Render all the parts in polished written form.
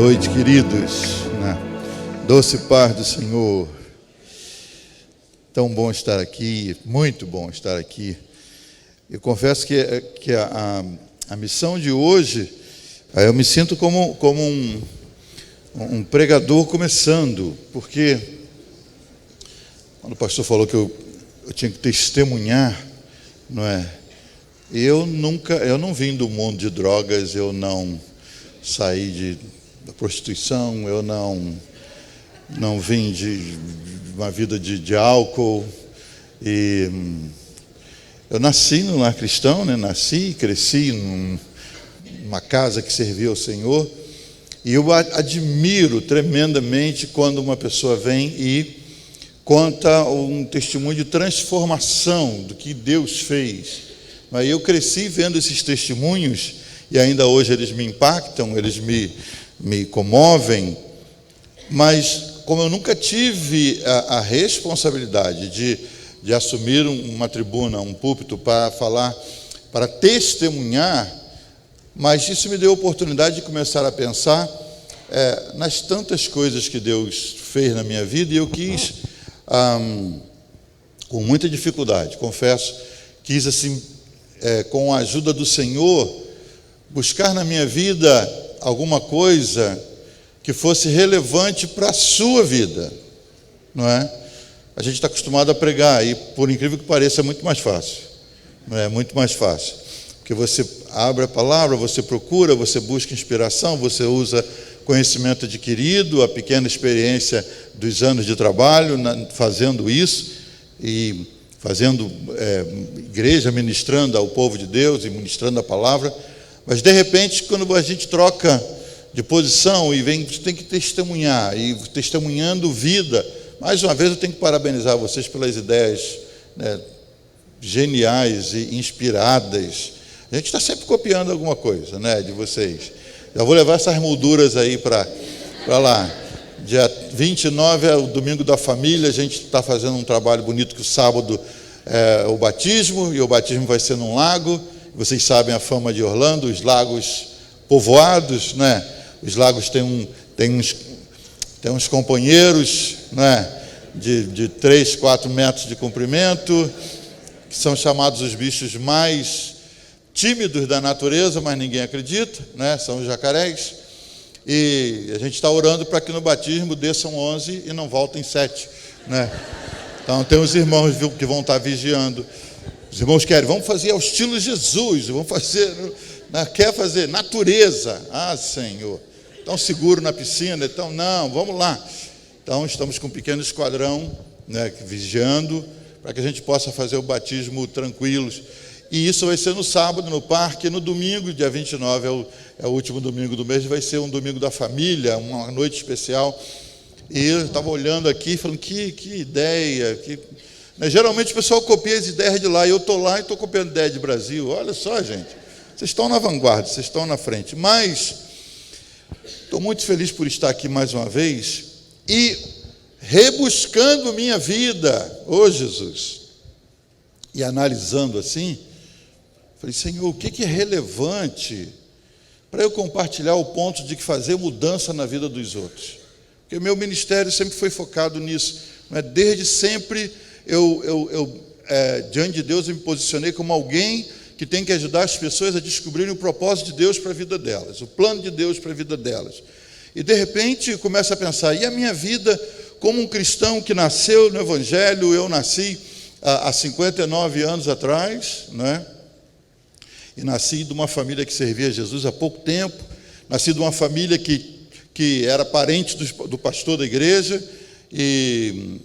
noite, queridos, né? Doce paz do Senhor. Tão bom estar aqui, muito bom estar aqui. Eu confesso que a missão de hoje, eu me sinto como um pregador começando, porque quando o pastor falou que eu tinha que testemunhar, não é? Eu não vim do mundo de drogas, eu não saí da prostituição, eu não vim de uma vida de álcool, e eu nasci no lar cristão, né? Nasci e cresci numa casa que servia ao Senhor, e eu admiro tremendamente quando uma pessoa vem e conta um testemunho de transformação do que Deus fez. Mas eu cresci vendo esses testemunhos, e ainda hoje eles me impactam, eles me comovem, mas como eu nunca tive a responsabilidade de assumir uma tribuna, um púlpito para falar, para testemunhar, mas isso me deu a oportunidade de começar a pensar nas tantas coisas que Deus fez na minha vida, e eu quis, com muita dificuldade, confesso, quis assim, com a ajuda do Senhor, buscar na minha vida alguma coisa que fosse relevante para a sua vida, não é? A gente está acostumado a pregar, e por incrível que pareça é muito mais fácil, não é? Muito mais fácil, porque você abre a palavra, você procura, você busca inspiração, você usa conhecimento adquirido, a pequena experiência dos anos de trabalho fazendo isso, e fazendo igreja, ministrando ao povo de Deus e ministrando a palavra. Mas de repente, quando a gente troca de posição e vem, tem que testemunhar, e testemunhando vida, mais uma vez eu tenho que parabenizar vocês pelas ideias, né, geniais e inspiradas. A gente está sempre copiando alguma coisa, né, de vocês. Já vou levar essas molduras aí para lá. Dia 29 é o domingo da família, a gente está fazendo um trabalho bonito, que o sábado é o batismo, e o batismo vai ser num lago. Vocês sabem a fama de Orlando, os lagos povoados, né? Os lagos têm uns companheiros, né? De 3, 4 metros de comprimento, que são chamados os bichos mais tímidos da natureza, mas ninguém acredita, né? São os jacarés. E a gente está orando para que no batismo desçam 11 e não voltem 7, né? Então tem os irmãos que vão estar vigiando. Os irmãos querem, vamos fazer ao estilo Jesus, vamos fazer, quer fazer natureza. Ah, Senhor, tão seguro na piscina, então não, vamos lá. Então estamos com um pequeno esquadrão, né, vigiando, para que a gente possa fazer o batismo tranquilos. E isso vai ser no sábado, no parque. No domingo, dia 29, é o último domingo do mês, vai ser um domingo da família, uma noite especial. E eu estava olhando aqui, falando, que ideia, Geralmente o pessoal copia as ideias de lá, e eu estou lá e estou copiando ideia de Brasil. Olha só, gente, vocês estão na vanguarda, vocês estão na frente. Mas estou muito feliz por estar aqui mais uma vez e rebuscando minha vida, Jesus, e analisando assim, falei, Senhor, o que é relevante para eu compartilhar o ponto de que fazer mudança na vida dos outros? Porque o meu ministério sempre foi focado nisso, não é? Desde sempre diante de Deus eu me posicionei como alguém que tem que ajudar as pessoas a descobrirem o propósito de Deus para a vida delas, o plano de Deus para a vida delas. E de repente eu começo a pensar, e a minha vida como um cristão que nasceu no Evangelho? Eu nasci há 59 anos atrás, né? E nasci de uma família que servia a Jesus há pouco tempo, nasci de uma família que era parente do pastor da igreja, e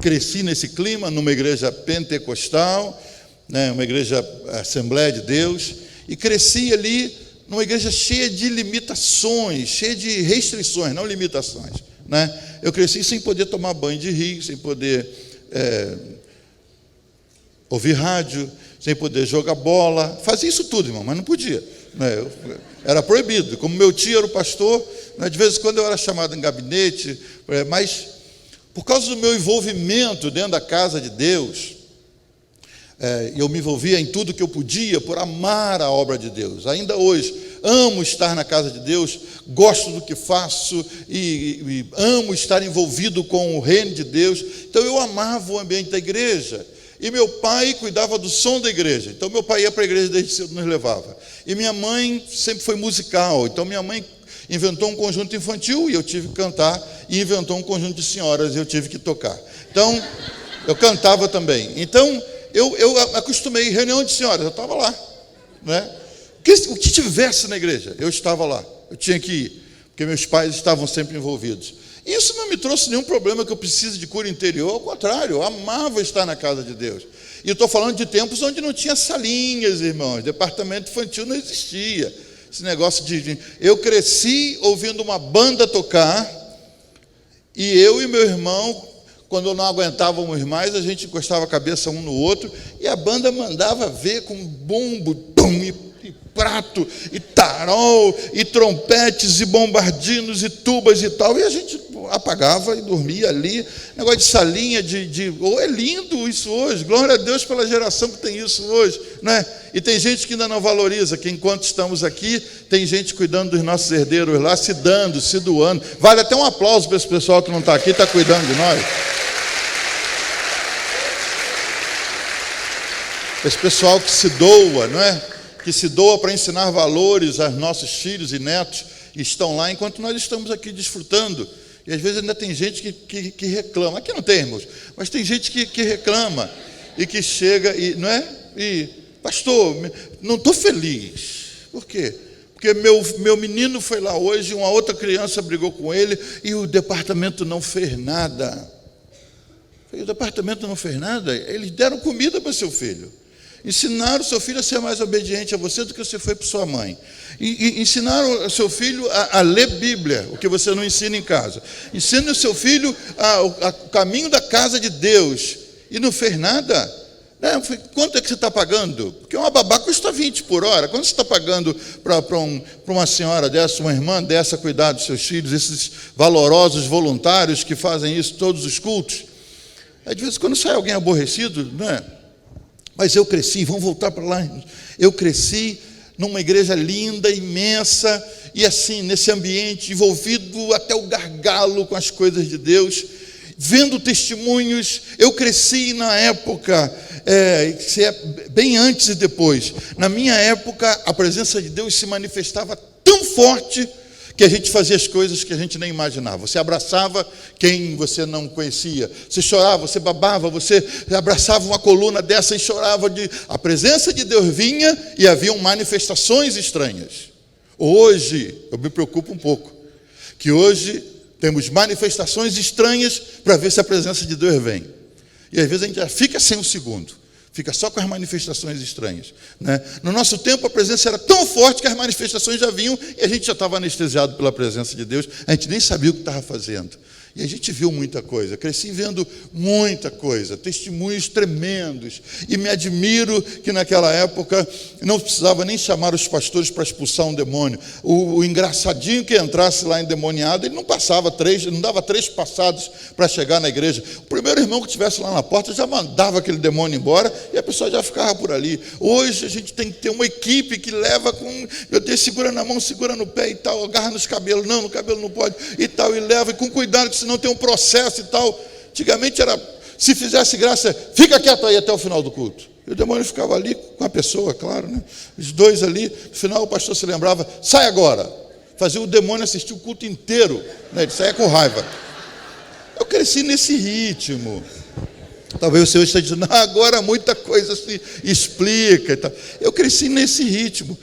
cresci nesse clima, numa igreja pentecostal, né, uma igreja Assembleia de Deus, e cresci ali numa igreja cheia de limitações, cheia de restrições, não limitações, né? Eu cresci sem poder tomar banho de rio, sem poder ouvir rádio, sem poder jogar bola, fazia isso tudo, irmão, mas não podia, né? Era proibido. Como meu tio era o pastor, né, de vez em quando eu era chamado em gabinete, mas por causa do meu envolvimento dentro da casa de Deus, Eu me envolvia em tudo que eu podia por amar a obra de Deus. Ainda hoje, amo estar na casa de Deus, gosto do que faço e amo estar envolvido com o reino de Deus. Então eu amava o ambiente da igreja. E meu pai cuidava do som da igreja. Então meu pai ia para a igreja desde cedo, nos levava. E minha mãe sempre foi musical. Então minha mãe inventou um conjunto infantil e eu tive que cantar. E inventou um conjunto de senhoras e eu tive que tocar. Então eu cantava também. Então eu acostumei, reunião de senhoras, eu estava lá, né? O que tivesse na igreja, eu estava lá, eu tinha que ir, porque meus pais estavam sempre envolvidos. Isso não me trouxe nenhum problema que eu precise de cura interior, ao contrário, eu amava estar na casa de Deus. E eu estou falando de tempos onde não tinha salinhas, irmãos, departamento infantil não existia. Esse negócio eu cresci ouvindo uma banda tocar, e eu e meu irmão, quando não aguentávamos mais, a gente encostava a cabeça um no outro, e a banda mandava ver com bumbo, e prato, e tarol, e trompetes, e bombardinos, e tubas e tal, e a gente apagava e dormia ali. Negócio de salinha, é lindo isso hoje, glória a Deus pela geração que tem isso hoje, né? E tem gente que ainda não valoriza, que enquanto estamos aqui, tem gente cuidando dos nossos herdeiros lá, se dando, se doando. Vale até um aplauso para esse pessoal que não está aqui, está cuidando de nós. Esse pessoal que se doa, não é? Que se doa para ensinar valores aos nossos filhos e netos, e estão lá enquanto nós estamos aqui desfrutando. E às vezes ainda tem gente que reclama. Aqui não tem, irmãos, mas tem gente que reclama e que chega e, não é? E, pastor, não estou feliz. Por quê? Porque meu menino foi lá hoje, uma outra criança brigou com ele e o departamento não fez nada. O departamento não fez nada. Eles deram comida para seu filho. Ensinaram o seu filho a ser mais obediente a você do que você foi para sua mãe. E ensinaram o seu filho a ler Bíblia, o que você não ensina em casa. Ensina o seu filho o caminho da casa de Deus. E não fez nada. Quanto é que você está pagando? Porque uma babá custa 20 por hora. Quanto você está pagando para uma senhora dessa, uma irmã dessa, cuidar dos seus filhos, esses valorosos voluntários que fazem isso todos os cultos? Às vezes, quando sai alguém aborrecido, não é? Mas eu cresci, vamos voltar para lá. Eu cresci numa igreja linda, imensa, e assim, nesse ambiente, envolvido até o gargalo com as coisas de Deus, vendo testemunhos. Eu cresci na época, bem antes e depois. Na minha época, a presença de Deus se manifestava tão forte que a gente fazia as coisas que a gente nem imaginava. Você abraçava quem você não conhecia. Você chorava, você babava, você abraçava uma coluna dessa e chorava. A presença de Deus vinha e haviam manifestações estranhas. Hoje, eu me preocupo um pouco, que hoje temos manifestações estranhas para ver se a presença de Deus vem. E às vezes a gente já fica sem um segundo. Fica só com as manifestações estranhas, né? No nosso tempo, a presença era tão forte que as manifestações já vinham e a gente já estava anestesiado pela presença de Deus. A gente nem sabia o que estava fazendo. E a gente viu muita coisa. Cresci vendo muita coisa, testemunhos tremendos. E me admiro que naquela época não precisava nem chamar os pastores para expulsar um demônio. O engraçadinho que entrasse lá endemoniado, ele não dava 3 passados para chegar na igreja. O primeiro irmão que estivesse lá na porta já mandava aquele demônio embora e a pessoa já ficava por ali. Hoje a gente tem que ter uma equipe que leva com, meu Deus, segura na mão, segura no pé e tal, agarra nos cabelos, não, no cabelo não pode e tal, e leva, e com cuidado, que senão tem um processo e tal. Antigamente era, se fizesse graça, fica quieto aí até o final do culto. E o demônio ficava ali com a pessoa, claro, né? Os dois ali, no final o pastor se lembrava, sai agora. Fazia o demônio assistir o culto inteiro, né? Ele saía com raiva. Eu cresci nesse ritmo. Talvez o Senhor esteja dizendo, agora muita coisa se explica e tal. Eu cresci nesse ritmo.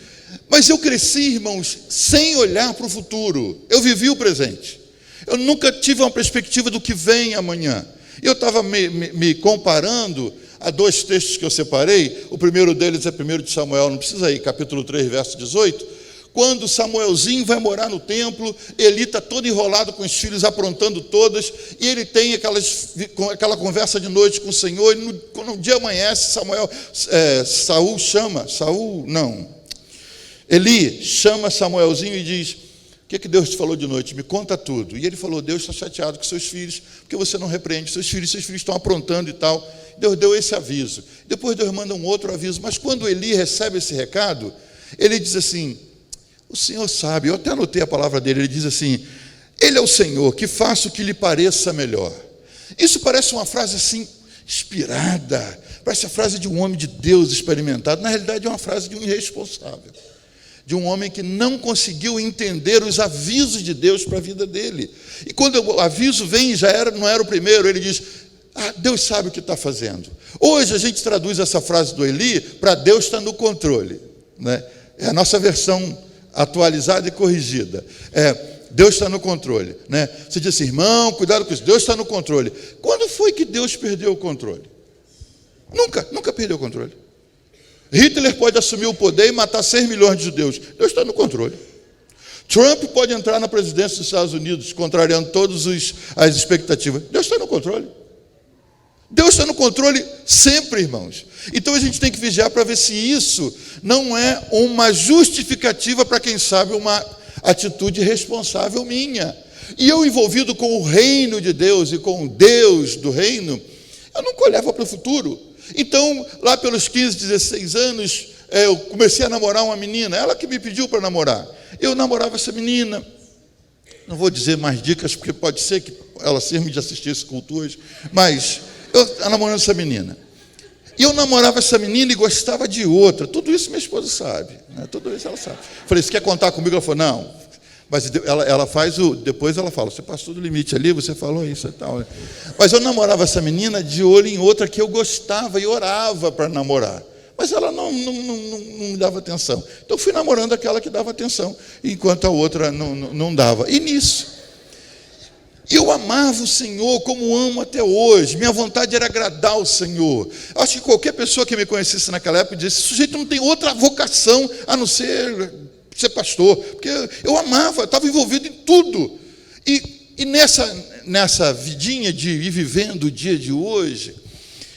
Mas eu cresci, irmãos, sem olhar para o futuro. Eu vivi o presente. Eu nunca tive uma perspectiva do que vem amanhã. Eu estava me comparando a 2 textos que eu separei. O primeiro deles é 1 de Samuel, não precisa ir, capítulo 3, verso 18. Quando Samuelzinho vai morar no templo, Eli está todo enrolado com os filhos, aprontando todas, e ele tem aquela conversa de noite com o Senhor, e quando o dia amanhece, Eli chama Samuelzinho e diz, O que Deus te falou de noite? Me conta tudo. E ele falou, Deus está chateado com seus filhos, porque você não repreende seus filhos estão aprontando e tal. Deus deu esse aviso. Depois Deus manda um outro aviso. Mas quando Eli recebe esse recado, ele diz assim, o Senhor sabe, eu até anotei a palavra dele, ele diz assim, Ele é o Senhor, que faça o que lhe pareça melhor. Isso parece uma frase assim, inspirada, parece a frase de um homem de Deus experimentado. Na realidade é uma frase de um irresponsável, de um homem que não conseguiu entender os avisos de Deus para a vida dele. E quando o aviso vem, não era o primeiro, ele diz, Deus sabe o que está fazendo. Hoje a gente traduz essa frase do Eli para Deus está no controle, né? É a nossa versão atualizada e corrigida. Deus está no controle, né? Você diz assim, irmão, cuidado com isso, Deus está no controle. Quando foi que Deus perdeu o controle? Nunca perdeu o controle. Hitler pode assumir o poder e matar 6 milhões de judeus. Deus está no controle. Trump pode entrar na presidência dos Estados Unidos, contrariando todas as expectativas. Deus está no controle. Deus está no controle sempre, irmãos. Então a gente tem que vigiar para ver se isso não é uma justificativa para, quem sabe, uma atitude responsável minha. E eu, envolvido com o reino de Deus e com o Deus do reino, eu nunca olhava para o futuro. Então, lá pelos 15, 16 anos, eu comecei a namorar uma menina, ela que me pediu para namorar. Eu namorava essa menina. Não vou dizer mais dicas, porque pode ser que ela sirva de assistir esse culto hoje, mas eu namorando essa menina. E eu namorava essa menina e gostava de outra. Tudo isso minha esposa sabe, né? Tudo isso ela sabe. Falei, você quer contar comigo? Ela falou, não. Mas ela faz depois ela fala, você passou do limite ali, você falou isso e tal. Mas eu namorava essa menina de olho em outra que eu gostava e orava para namorar. Mas ela não me dava atenção. Então eu fui namorando aquela que dava atenção, enquanto a outra não dava. E nisso, eu amava o Senhor como amo até hoje. Minha vontade era agradar o Senhor. Acho que qualquer pessoa que me conhecesse naquela época dizia, esse sujeito não tem outra vocação a não ser pastor. Porque eu amava, estava envolvido em tudo. E nessa vidinha de ir vivendo o dia de hoje,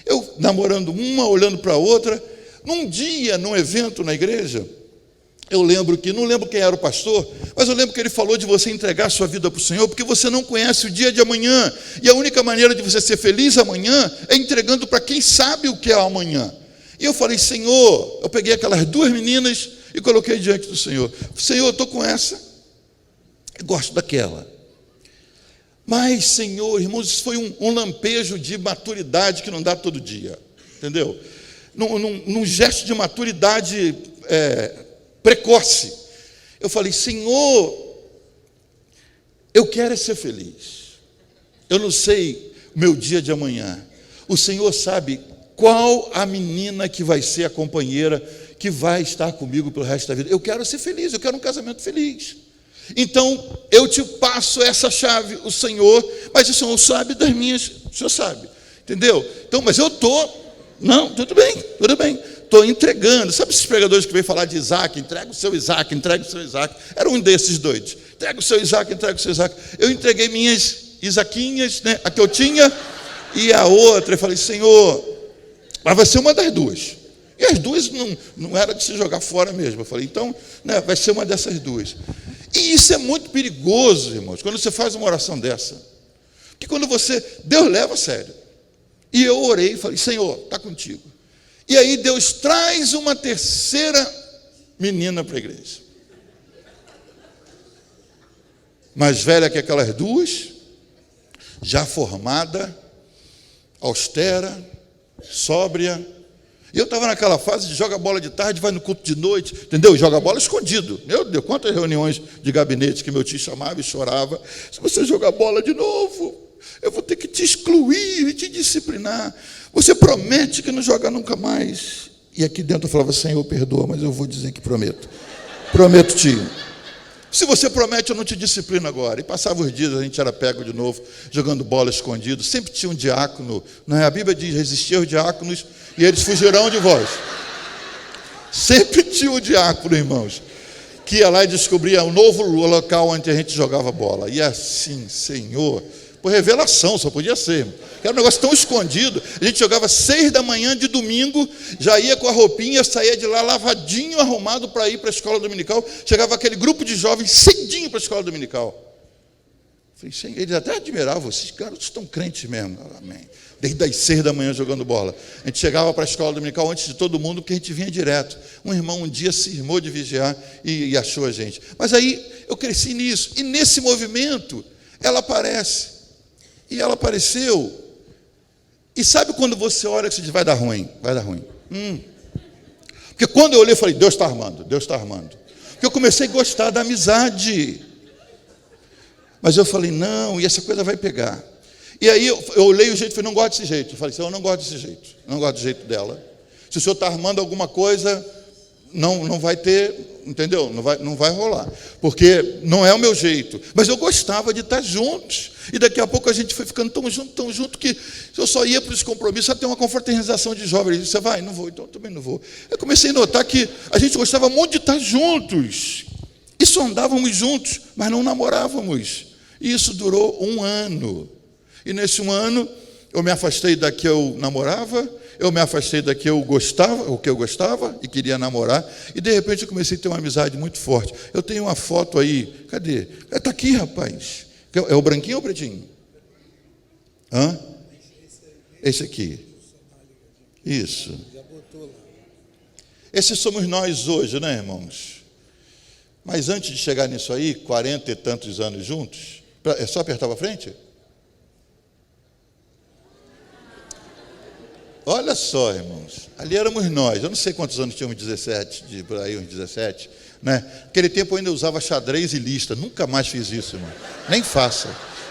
eu namorando uma, olhando para a outra, num dia, num evento na igreja, eu lembro que, não lembro quem era o pastor, mas eu lembro que ele falou de você entregar sua vida para o Senhor, porque você não conhece o dia de amanhã, e a única maneira de você ser feliz amanhã é entregando para quem sabe o que é amanhã. E eu falei, Senhor, eu peguei aquelas 2 meninas e coloquei diante do Senhor. Senhor, eu estou com essa, eu gosto daquela. Mas, Senhor, irmãos, isso foi um lampejo de maturidade que não dá todo dia, entendeu? Num gesto de maturidade precoce. Eu falei, Senhor, eu quero ser feliz. Eu não sei o meu dia de amanhã. O Senhor sabe qual a menina que vai ser a companheira que vai estar comigo pelo resto da vida. Eu quero ser feliz, eu quero um casamento feliz. Então, eu te passo essa chave, o Senhor, mas o Senhor sabe das minhas, o Senhor sabe, entendeu? Então, mas eu não, tudo bem, estou entregando. Sabe esses pregadores que vêm falar de Isaac? Entrega o seu Isaac, entrega o seu Isaac. Era um desses doidos. Entrega o seu Isaac, entrega o seu Isaac. Eu entreguei minhas Isaquinhas, né, a que eu tinha, e a outra, eu falei, Senhor, mas vai ser uma das 2. E as 2 não era de se jogar fora mesmo. Eu falei, então, né, vai ser uma dessas 2. E isso é muito perigoso, irmãos, quando você faz uma oração dessa. Porque quando Deus leva a sério. E eu orei e falei, Senhor, está contigo. E aí Deus traz uma terceira menina para a igreja. Mais velha que aquelas 2, já formada, austera, sóbria. E eu estava naquela fase de joga bola de tarde, vai no culto de noite, entendeu? Joga bola escondido. Meu Deus, quantas reuniões de gabinete que meu tio chamava e chorava. Se você jogar bola de novo, eu vou ter que te excluir e te disciplinar. Você promete que não joga nunca mais. E aqui dentro eu falava, Senhor, perdoa, mas eu vou dizer que prometo. Prometo, tio. Se você promete, eu não te disciplino agora. E passava os dias, a gente era pego de novo, jogando bola escondido. Sempre tinha um diácono. Não é? A Bíblia diz, resistir aos diáconos e eles fugirão de vós. Sempre tinha um diácono, irmãos, que ia lá e descobria um novo local onde a gente jogava bola. E assim, Senhor, Por revelação, só podia ser. Era um negócio tão escondido. A gente jogava 6 da manhã de domingo, já ia com a roupinha, saía de lá lavadinho, arrumado para ir para a escola dominical. Chegava aquele grupo de jovens cedinho para a escola dominical. Falei, eles até admiravam, esses garotos estão crentes mesmo. Amém. Desde as 6 da manhã jogando bola. A gente chegava para a escola dominical antes de todo mundo, porque a gente vinha direto. Um irmão um dia cismou de vigiar e achou a gente. Mas aí eu cresci nisso. E nesse movimento, ela aparece. E ela apareceu. E sabe quando você olha e você diz, vai dar ruim, vai dar ruim. Porque quando eu olhei, eu falei, Deus está armando, Deus está armando. Porque eu comecei a gostar da amizade. Mas eu falei, não, e essa coisa vai pegar. E aí eu olhei o jeito e falei, não gosto desse jeito. Eu falei, Senhor, eu não gosto desse jeito. Eu não gosto do jeito dela. Se o Senhor está armando alguma coisa, não vai ter, entendeu? Não vai rolar. Porque não é o meu jeito. Mas eu gostava de estar juntos. E daqui a pouco a gente foi ficando tão junto, que eu só ia para os compromissos, até uma confraternização de jovens. Ele disse, você vai? Não vou, então eu também não vou. Eu comecei a notar que a gente gostava muito de estar juntos. E só andávamos juntos, mas não namorávamos. E isso durou 1 ano. E nesse 1 ano, eu me afastei da que eu namorava, eu me afastei da que eu gostava e queria namorar, e de repente eu comecei a ter uma amizade muito forte. Eu tenho uma foto aí, cadê? Está aqui, rapaz. É o branquinho ou o pretinho? Hã? Esse aqui. Isso. Esses somos nós hoje, né, irmãos? Mas antes de chegar nisso aí, 40 e tantos anos juntos, é só apertar para frente? Olha só, irmãos, ali éramos nós, eu não sei quantos anos tínhamos, 17, por aí uns 17, né? Naquele tempo eu ainda usava xadrez e lista, nunca mais fiz isso, irmão, nem faça,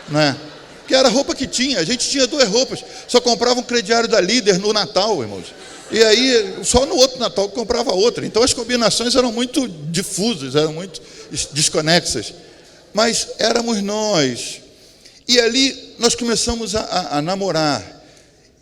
né? Porque era a roupa que tinha, a gente tinha 2 roupas, só comprava um crediário da Líder no Natal, irmãos, e aí só no outro Natal comprava outra, então as combinações eram muito difusas, eram muito desconexas, mas éramos nós, e ali nós começamos a namorar.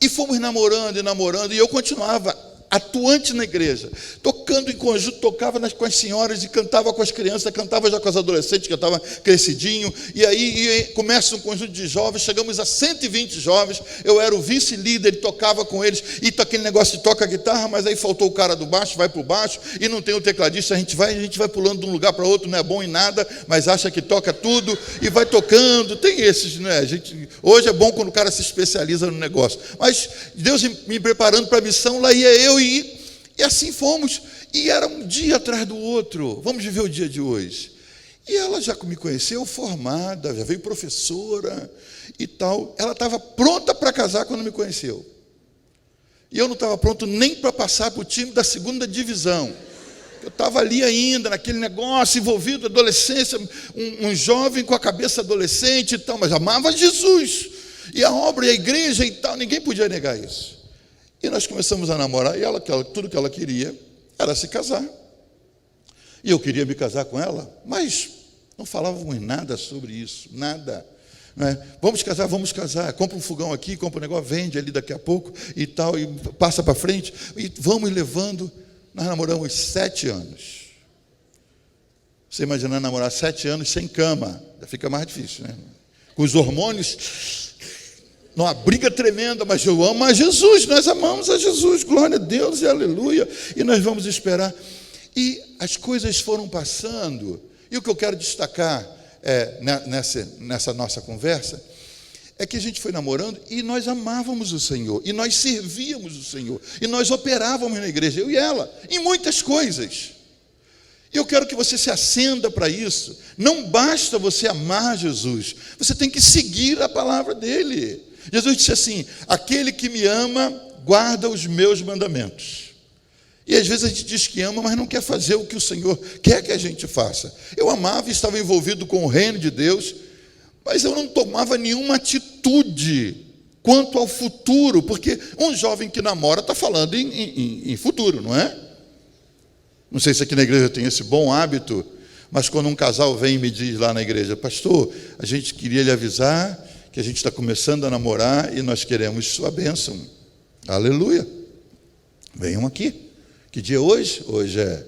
E fomos namorando, e eu continuava atuante na igreja, tocando em conjunto, tocava com as senhoras e cantava com as crianças, cantava já com as adolescentes, que eu estava crescidinho, e aí começa um conjunto de jovens, chegamos a 120 jovens, eu era o vice-líder, tocava com eles, e aquele negócio de toca guitarra, mas aí faltou o cara do baixo, vai para o baixo, e não tem o tecladista, a gente vai pulando de um lugar para outro, não é bom em nada, mas acha que toca tudo, e vai tocando, tem esses, né? Hoje é bom quando o cara se especializa no negócio, mas Deus me preparando para a missão, lá ia eu, e assim fomos, e era um dia atrás do outro. Vamos viver o dia de hoje. E ela já me conheceu formada, já veio professora e tal. Ela estava pronta para casar quando me conheceu. E eu não estava pronto nem para passar para o time da 2ª divisão. Eu estava ali ainda, naquele negócio, envolvido, adolescência, um jovem com a cabeça adolescente e tal, mas amava Jesus. E a obra e a igreja e tal, ninguém podia negar isso. E nós começamos a namorar, e tudo que ela queria era se casar. E eu queria me casar com ela, mas não falávamos nada sobre isso, nada. Não é? Vamos casar, compra um fogão aqui, compra um negócio, vende ali daqui a pouco e tal, e passa para frente, e vamos levando. Nós namoramos 7 anos. Você imagina namorar 7 anos sem cama, já fica mais difícil, né? Com os hormônios, numa briga tremenda, mas eu amo a Jesus, nós amamos a Jesus, glória a Deus e aleluia, e nós vamos esperar. E as coisas foram passando, e o que eu quero destacar nessa nossa conversa, é que a gente foi namorando e nós amávamos o Senhor, e nós servíamos o Senhor, e nós operávamos na igreja, eu e ela, em muitas coisas. E eu quero que você se acenda para isso. Não basta você amar Jesus, você tem que seguir a palavra dele. Jesus disse assim, aquele que me ama, guarda os meus mandamentos. E às vezes a gente diz que ama, mas não quer fazer o que o Senhor quer que a gente faça. Eu amava e estava envolvido com o reino de Deus, mas eu não tomava nenhuma atitude quanto ao futuro, porque um jovem que namora está falando em futuro, não é? Não sei se aqui na igreja tem esse bom hábito, mas quando um casal vem e me diz lá na igreja, pastor, a gente queria lhe avisar que a gente está começando a namorar e nós queremos sua bênção. Aleluia. Venham aqui. Que dia é hoje? Hoje é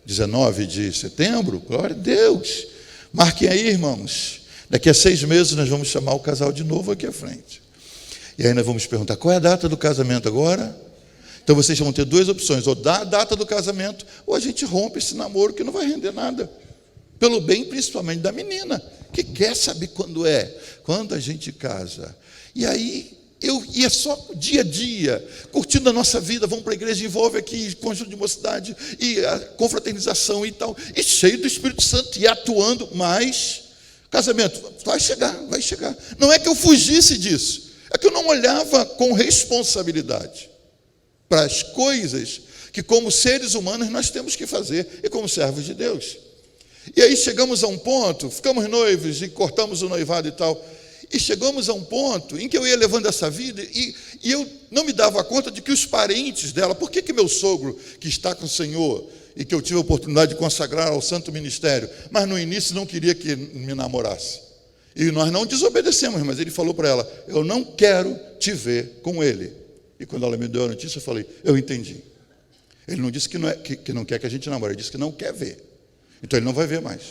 19 de setembro. Glória a Deus. Marquem aí, irmãos. Daqui a 6 meses nós vamos chamar o casal de novo aqui à frente. E aí nós vamos perguntar, qual é a data do casamento agora? Então vocês vão ter 2 opções, ou dá a data do casamento, ou a gente rompe esse namoro que não vai render nada. Pelo bem, principalmente, da menina, que quer saber quando é. Quando a gente casa. E aí, eu ia só dia a dia, curtindo a nossa vida, vamos para a igreja, envolve aqui conjunto de mocidade, e a confraternização e tal, e cheio do Espírito Santo, e atuando, mas casamento, vai chegar. Não é que eu fugisse disso, é que eu não olhava com responsabilidade para as coisas que como seres humanos nós temos que fazer, e como servos de Deus. E aí chegamos a um ponto, ficamos noivos e cortamos o noivado e tal, e chegamos a um ponto em que eu ia levando essa vida e eu não me dava conta de que os parentes dela, por que meu sogro, que está com o Senhor, e que eu tive a oportunidade de consagrar ao santo ministério, mas no início não queria que me namorasse. E nós não desobedecemos, mas ele falou para ela, eu não quero te ver com ele. E quando ela me deu a notícia, eu falei, eu entendi. Ele não disse que não quer que a gente namore, ele disse que não quer ver. Então ele não vai ver mais.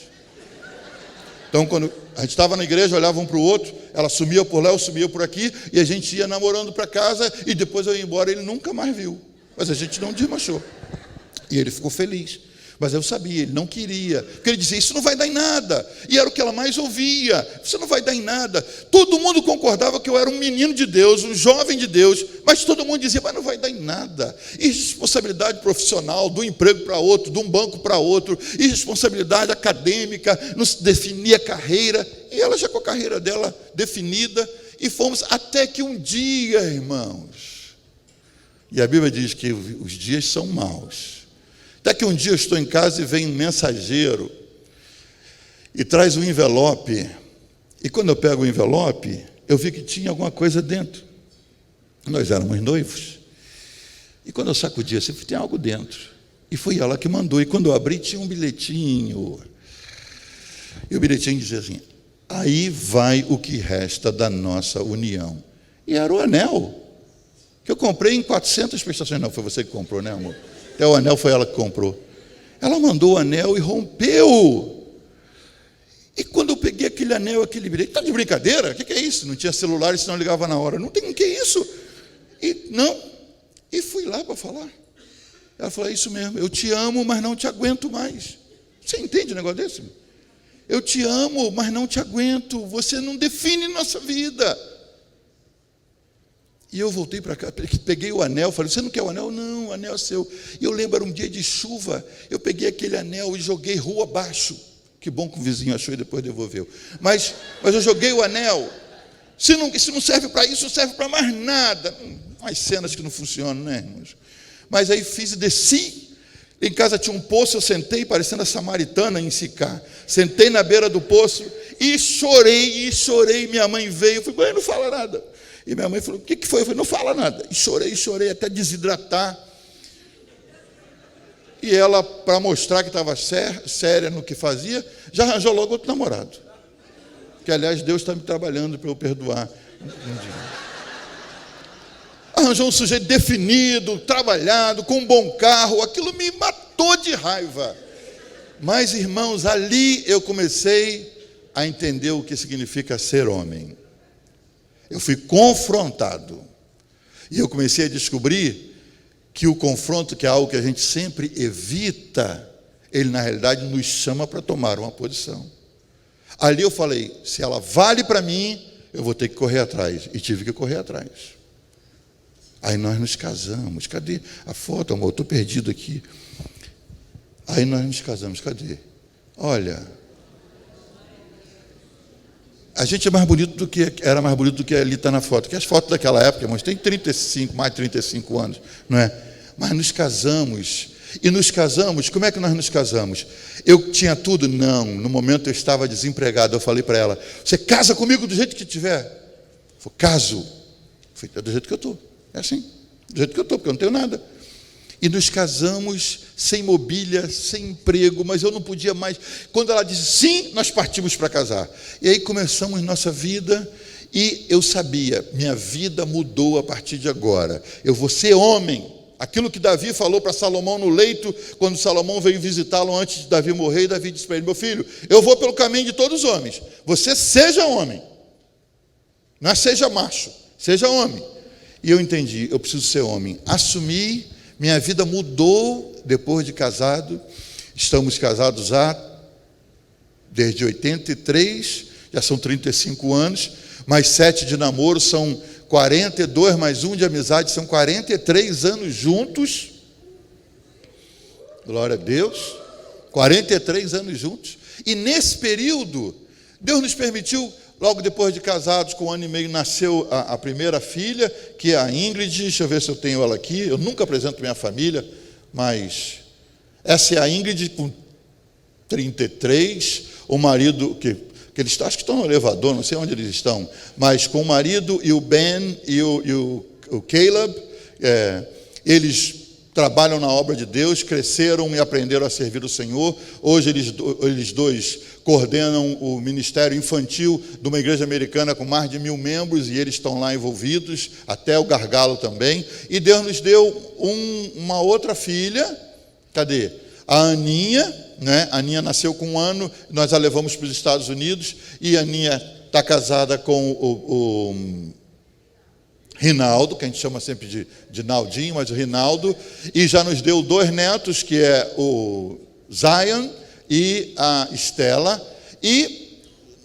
Então quando a gente estava na igreja, olhava um para o outro, ela sumia por lá, eu sumia por aqui, e a gente ia namorando para casa, e depois eu ia embora, ele nunca mais viu. Mas a gente não desmanchou. E ele ficou feliz. Mas eu sabia, ele não queria, porque ele dizia, isso não vai dar em nada, e era o que ela mais ouvia, isso não vai dar em nada. Todo mundo concordava que eu era um menino de Deus, um jovem de Deus, mas todo mundo dizia, mas não vai dar em nada. E responsabilidade profissional, de um emprego para outro, de um banco para outro, e responsabilidade acadêmica, não se definia carreira, e ela já com a carreira dela definida, e fomos até que um dia, irmãos, e a Bíblia diz que os dias são maus. Até que um dia eu estou em casa e vem um mensageiro e traz um envelope. E quando eu pego o envelope, eu vi que tinha alguma coisa dentro. Nós éramos noivos. E quando eu sacudi assim, tem algo dentro. E foi ela que mandou. E quando eu abri, tinha um bilhetinho. E o bilhetinho dizia assim, aí vai o que resta da nossa união. E era o anel, que eu comprei em 400 prestações. Não, foi você que comprou, né, amor? Até o anel foi ela que comprou. Ela mandou o anel e rompeu. E quando eu peguei aquele anel, aquele bilhete, está de brincadeira? O que é isso? Não tinha celular, senão ligava na hora. Não tem, o que é isso? E fui lá para falar. Ela falou, é isso mesmo, eu te amo, mas não te aguento mais. Você entende um negócio desse? Eu te amo, mas não te aguento. Você não define nossa vida. E eu voltei para cá, peguei o anel, falei, você não quer o anel? Não, o anel é seu. E eu lembro, era um dia de chuva, eu peguei aquele anel e joguei rua abaixo. Que bom que o vizinho achou e depois devolveu. Mas eu joguei o anel. Se não serve para isso, não serve para mais nada. Umas cenas que não funcionam, né, irmãos? Mas aí fiz e desci. Em casa tinha um poço, eu sentei, parecendo a samaritana em Sicá. Sentei na beira do poço e chorei. Minha mãe veio, eu falei, mãe, não fala nada. E minha mãe falou, o que foi? Eu falei, não fala nada. E chorei até desidratar. E ela, para mostrar que estava séria no que fazia, já arranjou logo outro namorado. Que, aliás, Deus está me trabalhando para eu perdoar. Arranjou um sujeito definido, trabalhado, com um bom carro. Aquilo me matou de raiva. Mas, irmãos, ali eu comecei a entender o que significa ser homem. Eu fui confrontado. E eu comecei a descobrir que o confronto, que é algo que a gente sempre evita, ele na realidade nos chama para tomar uma posição. Ali eu falei, se ela vale para mim, eu vou ter que correr atrás. E tive que correr atrás. Aí nós nos casamos. Cadê a foto, amor? Estou perdido aqui. Aí nós nos casamos. Cadê? Olha... A gente é mais bonito do que era mais bonito do que ali está na foto. Que as fotos daquela época, irmãos, tem mais de 35 anos, não é? Mas nos casamos. E nos casamos, como é que nós nos casamos? Eu tinha tudo? Não. No momento eu estava desempregado. Eu falei para ela, você casa comigo do jeito que tiver? Eu falei, caso. Eu falei, é do jeito que eu estou. É assim, do jeito que eu estou, porque eu não tenho nada. E nos casamos sem mobília, sem emprego, mas eu não podia mais. Quando ela disse sim, nós partimos para casar. E aí começamos nossa vida e eu sabia, minha vida mudou a partir de agora. Eu vou ser homem Aquilo que Davi falou para Salomão no leito, quando Salomão veio visitá-lo antes de Davi morrer, e Davi disse para ele: meu filho, eu vou pelo caminho de todos os homens, você seja homem, não é seja macho, seja homem. E eu entendi, eu preciso ser homem. Assumi, minha vida mudou depois de casado. Estamos casados desde 83, já são 35 anos, mais 7 de namoro, são 42, mais 1 de amizade, são 43 anos juntos. Glória a Deus. 43 anos juntos. E nesse período, Deus nos permitiu, logo depois de casados, com 1 ano e meio, nasceu a primeira filha, que é a Ingrid. Deixa eu ver se eu tenho ela aqui. Eu nunca apresento minha família, mas essa é a Ingrid, com 33. O marido, que eles acho que estão no elevador, não sei onde eles estão, mas com o marido e o Ben e o Caleb, eles trabalham na obra de Deus, cresceram e aprenderam a servir o Senhor. Hoje eles dois coordenam o ministério infantil de uma igreja americana com mais de 1000 membros, e eles estão lá envolvidos, até o gargalo também. E Deus nos deu uma outra filha. Cadê? A Aninha, né? A Aninha nasceu com 1 ano, nós a levamos para os Estados Unidos, e a Aninha está casada com o Rinaldo, que a gente chama sempre de Naldinho, mas o Rinaldo, e já nos deu 2 netos, que é o Zion e a Estela. E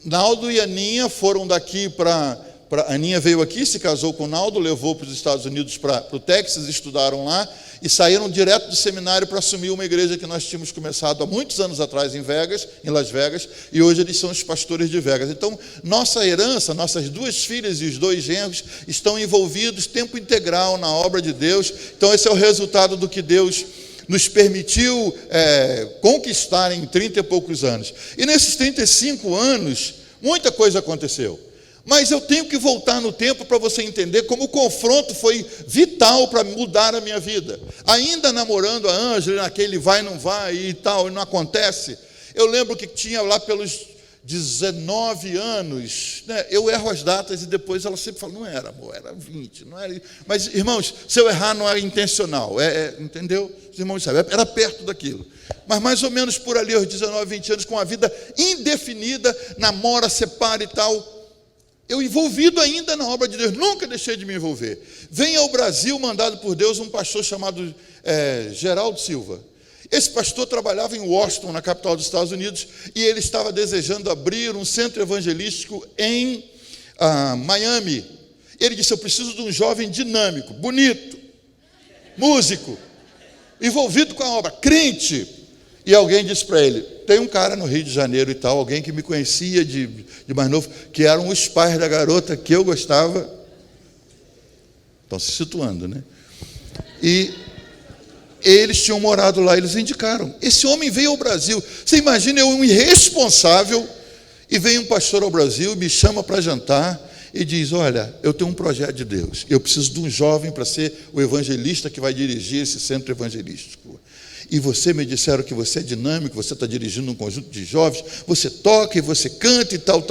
Naldo e Aninha foram daqui para... Aninha veio aqui, se casou com o Naldo, levou para os Estados Unidos, para o Texas, estudaram lá, e saíram direto do seminário para assumir uma igreja que nós tínhamos começado há muitos anos atrás em Las Vegas, e hoje eles são os pastores de Vegas. Então, nossa herança, nossas 2 filhas e os 2 genros estão envolvidos tempo integral na obra de Deus. Então, esse é o resultado do que Deus nos permitiu conquistar em 30 e poucos anos. E nesses 35 anos, muita coisa aconteceu. Mas eu tenho que voltar no tempo para você entender como o confronto foi vital para mudar a minha vida. Ainda namorando a Ângela, naquele vai, não vai e tal, e não acontece. Eu lembro que tinha lá pelos 19 anos, né? Eu erro as datas e depois ela sempre fala: não era, amor, era 20, não era. Mas, irmãos, se eu errar não é intencional, entendeu? Os irmãos sabem, era perto daquilo. Mas mais ou menos por ali, aos 19, 20 anos, com a vida indefinida, namora, separa e tal, eu envolvido ainda na obra de Deus, nunca deixei de me envolver. Vem ao Brasil, mandado por Deus, um pastor chamado Geraldo Silva. Esse pastor trabalhava em Washington, na capital dos Estados Unidos, e ele estava desejando abrir um centro evangelístico em Miami. Ele disse: eu preciso de um jovem dinâmico, bonito, músico, envolvido com a obra, crente. E alguém disse para ele: tem um cara no Rio de Janeiro e tal, alguém que me conhecia de mais novo, que eram os pais da garota que eu gostava. Estão se situando, né? E eles tinham morado lá, eles indicaram. Esse homem veio ao Brasil. Você imagina, eu, um irresponsável, e vem um pastor ao Brasil, me chama para jantar e diz: olha, eu tenho um projeto de Deus, eu preciso de um jovem para ser o evangelista que vai dirigir esse centro evangelístico. E você me disseram que você é dinâmico, você está dirigindo um conjunto de jovens, você toca e você canta e tal.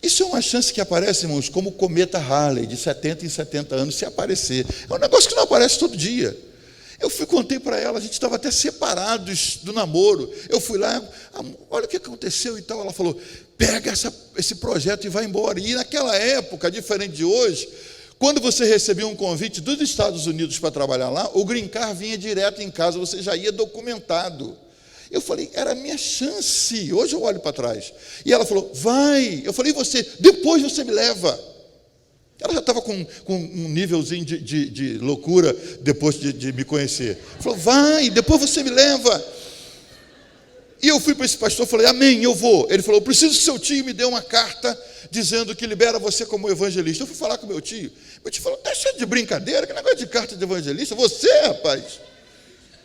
Isso é uma chance que aparece, irmãos, como o cometa Halley, de 70 em 70 anos, se aparecer. É um negócio que não aparece todo dia. Eu contei para ela, a gente estava até separados do namoro. Eu fui lá, olha o que aconteceu e tal. Ela falou: pega esse projeto e vai embora. E naquela época, diferente de hoje, quando você recebia um convite dos Estados Unidos para trabalhar lá, o green card vinha direto em casa, você já ia documentado. Eu falei: era a minha chance. Hoje eu olho para trás. E ela falou: vai. Eu falei: e você? Depois você me leva. Ela já estava com um nívelzinho de loucura depois de me conhecer. Falou: vai, depois você me leva. E eu fui para esse pastor e falei: amém, eu vou. Ele falou: eu preciso que seu tio me dê uma carta dizendo que libera você como evangelista. Eu fui falar com meu tio. Meu tio falou: tá cheio de brincadeira, que negócio de carta de evangelista? Você, rapaz.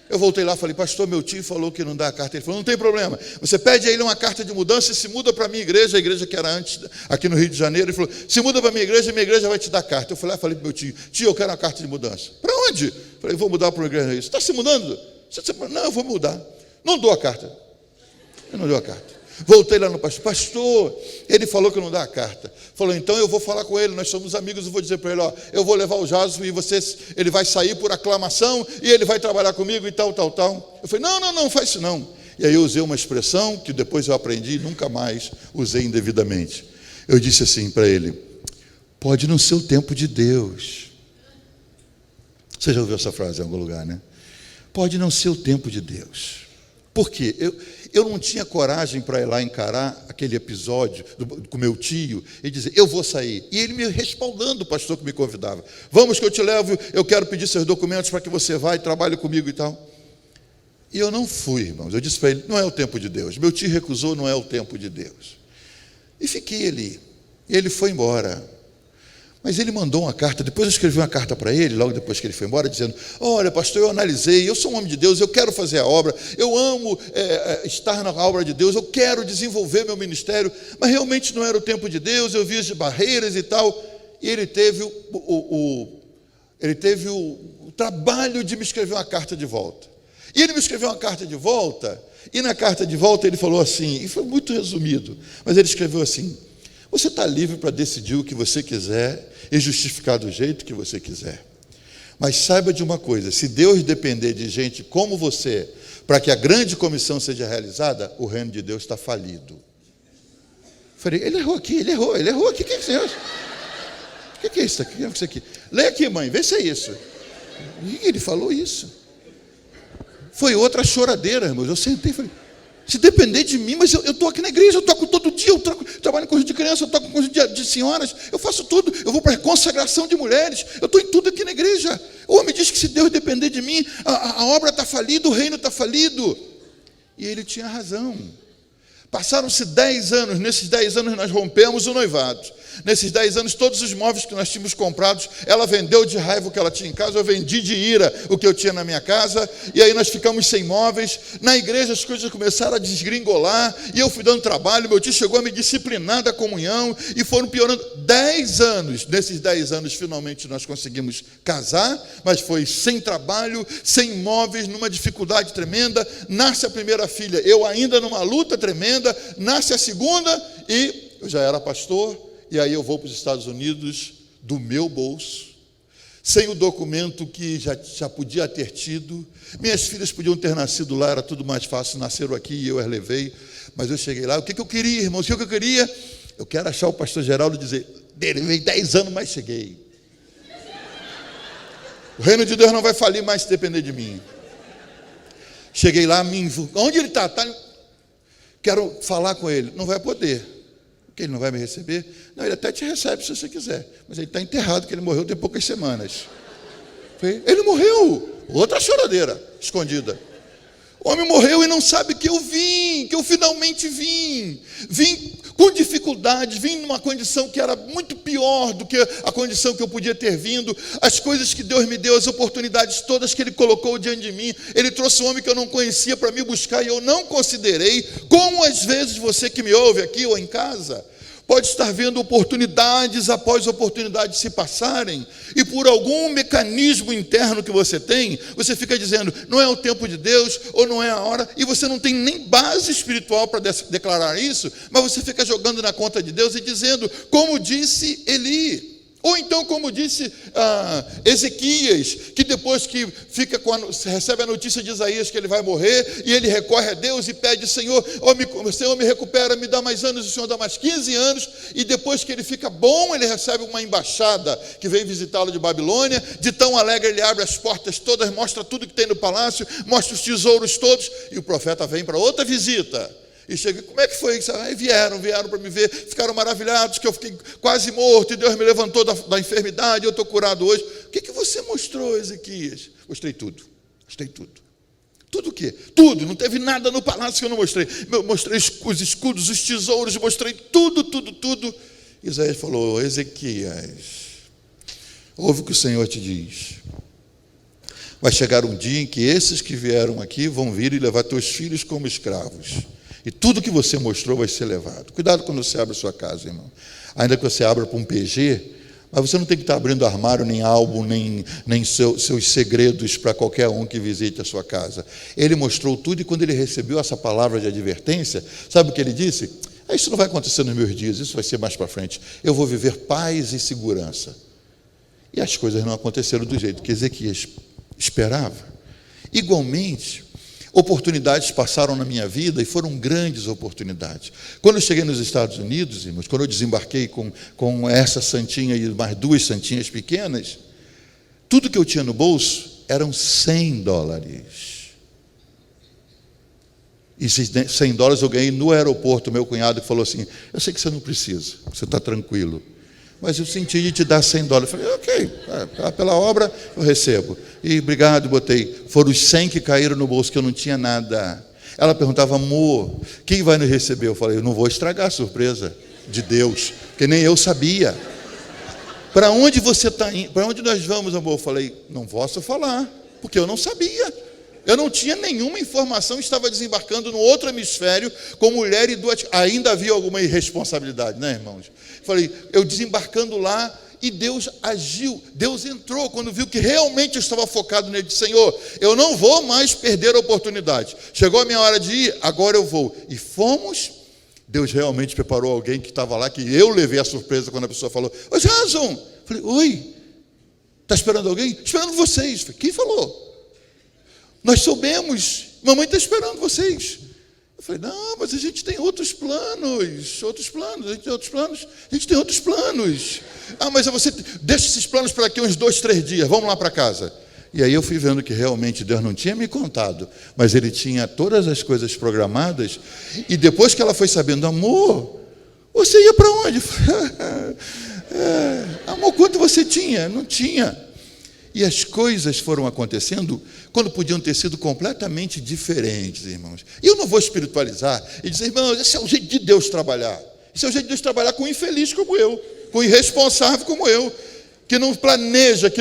Eu voltei lá e falei: pastor, meu tio falou que não dá a carta. Ele falou: não tem problema, você pede a ele uma carta de mudança e se muda para a minha igreja, a igreja que era antes, aqui no Rio de Janeiro. Ele falou: se muda para a minha igreja vai te dar carta. Eu falei para o meu tio: tio, eu quero uma carta de mudança. Para onde? Eu falei: vou mudar para uma igreja. Você está se mudando? Não, eu vou mudar. Não dou a carta. Eu não dou a carta. Voltei lá no pastor. Pastor, ele falou que não dá a carta. Falou, então eu vou falar com ele, nós somos amigos, eu vou dizer para ele, ó, eu vou levar o Jason e ele vai sair por aclamação e ele vai trabalhar comigo e tal. Eu falei, não faz isso não. E aí eu usei uma expressão que depois eu aprendi e nunca mais usei indevidamente. Eu disse assim para ele, pode não ser o tempo de Deus. Você já ouviu essa frase em algum lugar, né? Pode não ser o tempo de Deus. Por quê? Eu não tinha coragem para ir lá encarar aquele episódio com meu tio e dizer, eu vou sair. E ele me respaldando, o pastor que me convidava. Vamos que eu te levo, eu quero pedir seus documentos para que você vá e trabalhe comigo e tal. E eu não fui, irmãos. Eu disse para ele, não é o tempo de Deus. Meu tio recusou, não é o tempo de Deus. E fiquei ali. E ele foi embora. Mas ele mandou uma carta, depois eu escrevi uma carta para ele, logo depois que ele foi embora, dizendo, olha pastor, eu analisei, eu sou um homem de Deus, eu quero fazer a obra, eu amo estar na obra de Deus, eu quero desenvolver meu ministério, mas realmente não era o tempo de Deus, eu vi as barreiras e tal. E ele teve o trabalho de me escrever uma carta de volta. E ele me escreveu uma carta de volta, e na carta de volta ele falou assim, e foi muito resumido, mas ele escreveu assim, você está livre para decidir o que você quiser e justificar do jeito que você quiser. Mas saiba de uma coisa, se Deus depender de gente como você, para que a grande comissão seja realizada, o reino de Deus está falido. Falei, ele errou aqui, ele errou aqui, o que é isso? O que é isso aqui? O que é isso aqui? Lê aqui, mãe, vê se é isso. E ele falou isso. Foi outra choradeira, irmãos. Eu sentei e falei, se depender de mim, mas eu estou aqui na igreja, eu toco todo dia, eu trabalho em conjunto de crianças, eu toco em conjunto de senhoras, eu faço tudo, eu vou para a consagração de mulheres, eu estou em tudo aqui na igreja. O homem diz que se Deus depender de mim, a obra está falida, o reino está falido. E ele tinha razão. Passaram-se 10 anos, nesses 10 anos nós rompemos o noivado. Nesses 10 anos, todos os móveis que nós tínhamos comprados, ela vendeu de raiva o que ela tinha em casa, eu vendi de ira o que eu tinha na minha casa, e aí nós ficamos sem móveis. Na igreja as coisas começaram a desgringolar, e eu fui dando trabalho, meu tio chegou a me disciplinar da comunhão, e foram piorando. 10 anos, nesses 10 anos, finalmente nós conseguimos casar, mas foi sem trabalho, sem móveis, numa dificuldade tremenda. Nasce a primeira filha, eu ainda numa luta tremenda, nasce a segunda, e eu já era pastor. E aí eu vou para os Estados Unidos do meu bolso, sem o documento que já podia ter tido. Minhas filhas podiam ter nascido lá, era tudo mais fácil, nasceram aqui e eu as levei. Mas eu cheguei lá, o que eu queria, irmãos? O que eu queria? Eu quero achar o pastor Geraldo e dizer, levei 10 anos, mas cheguei. O reino de Deus não vai falir mais se depender de mim. Cheguei lá, onde ele está? Quero falar com ele. Não vai poder. Que ele não vai me receber? Não, ele até te recebe se você quiser, mas ele está enterrado, que ele morreu tem poucas semanas. Ele morreu, outra choradeira escondida. O homem morreu e não sabe que eu finalmente vim com dificuldades, vim numa condição que era muito pior do que a condição que eu podia ter vindo. As coisas que Deus me deu, as oportunidades todas que Ele colocou diante de mim, Ele trouxe um homem que eu não conhecia para me buscar e eu não considerei. Como às vezes você que me ouve aqui ou em casa, pode estar vendo oportunidades após oportunidades se passarem, e por algum mecanismo interno que você tem, você fica dizendo, não é o tempo de Deus, ou não é a hora, e você não tem nem base espiritual para declarar isso, mas você fica jogando na conta de Deus e dizendo, como disse Eli. Ou então, como disse Ezequias, que depois que recebe a notícia de Isaías que ele vai morrer, e ele recorre a Deus e pede, Senhor, Senhor me recupera, me dá mais anos, o Senhor dá mais 15 anos, e depois que ele fica bom, ele recebe uma embaixada que vem visitá-lo de Babilônia, de tão alegre ele abre as portas todas, mostra tudo que tem no palácio, mostra os tesouros todos, e o profeta vem para outra visita. E chega, como é que foi? Aí vieram para me ver, ficaram maravilhados, que eu fiquei quase morto, e Deus me levantou da enfermidade, eu estou curado hoje. O que você mostrou, Ezequias? Mostrei tudo. Tudo o quê? Tudo, não teve nada no palácio que eu não mostrei. Eu mostrei os escudos, os tesouros, mostrei tudo. Isaías falou, Ezequias, ouve o que o Senhor te diz. Vai chegar um dia em que esses que vieram aqui vão vir e levar teus filhos como escravos. E tudo que você mostrou vai ser levado. Cuidado quando você abre a sua casa, irmão. Ainda que você abra para um PG, Mas você não tem que estar abrindo armário, nem álbum, nem seus segredos para qualquer um que visite a sua casa. Ele mostrou tudo e quando ele recebeu essa palavra de advertência, sabe o que ele disse? Isso não vai acontecer nos meus dias, isso vai ser mais para frente. Eu vou viver paz e segurança. E as coisas não aconteceram do jeito que Ezequias esperava. Igualmente, oportunidades passaram na minha vida e foram grandes oportunidades. Quando eu cheguei nos Estados Unidos, irmãos, quando eu desembarquei com essa santinha e mais 2 santinhas pequenas, tudo que eu tinha no bolso eram $100. E esses $100 eu ganhei no aeroporto. Meu cunhado falou assim: eu sei que você não precisa, você está tranquilo, mas eu senti de te dar $100. Eu falei: ok, pela obra eu recebo. E obrigado, botei. Foram os 100 que caíram no bolso, que eu não tinha nada. Ela perguntava: amor, quem vai nos receber? Eu falei: eu não vou estragar a surpresa de Deus, porque nem eu sabia. Para onde você está indo? Para onde nós vamos, amor? Eu falei: não posso falar, porque eu não sabia. Eu não tinha nenhuma informação, estava desembarcando no outro hemisfério com mulher e 2. Ainda havia alguma irresponsabilidade, né, irmãos? Falei, eu desembarcando lá e Deus agiu, Deus entrou quando viu que realmente eu estava focado nele. Disse: Senhor, eu não vou mais perder a oportunidade. Chegou a minha hora de ir, agora eu vou. E fomos. Deus realmente preparou alguém que estava lá, que eu levei a surpresa quando a pessoa falou: ô Jason, falei: oi, está esperando alguém? Esperando vocês. Falei: quem falou? Nós soubemos, mamãe está esperando vocês. Eu falei: não, mas a gente tem outros planos, a gente tem outros planos. Ah, mas você deixa esses planos para daqui uns 2, 3 dias, vamos lá para casa. E aí eu fui vendo que realmente Deus não tinha me contado, mas Ele tinha todas as coisas programadas. E depois que ela foi sabendo: amor, você ia para onde? Eu falei: amor, quanto você tinha? Não tinha. E as coisas foram acontecendo quando podiam ter sido completamente diferentes, irmãos. E eu não vou espiritualizar e dizer: irmãos, esse é o jeito de Deus trabalhar. Esse é o jeito de Deus trabalhar com um infeliz como eu, com um irresponsável como eu, que não planeja,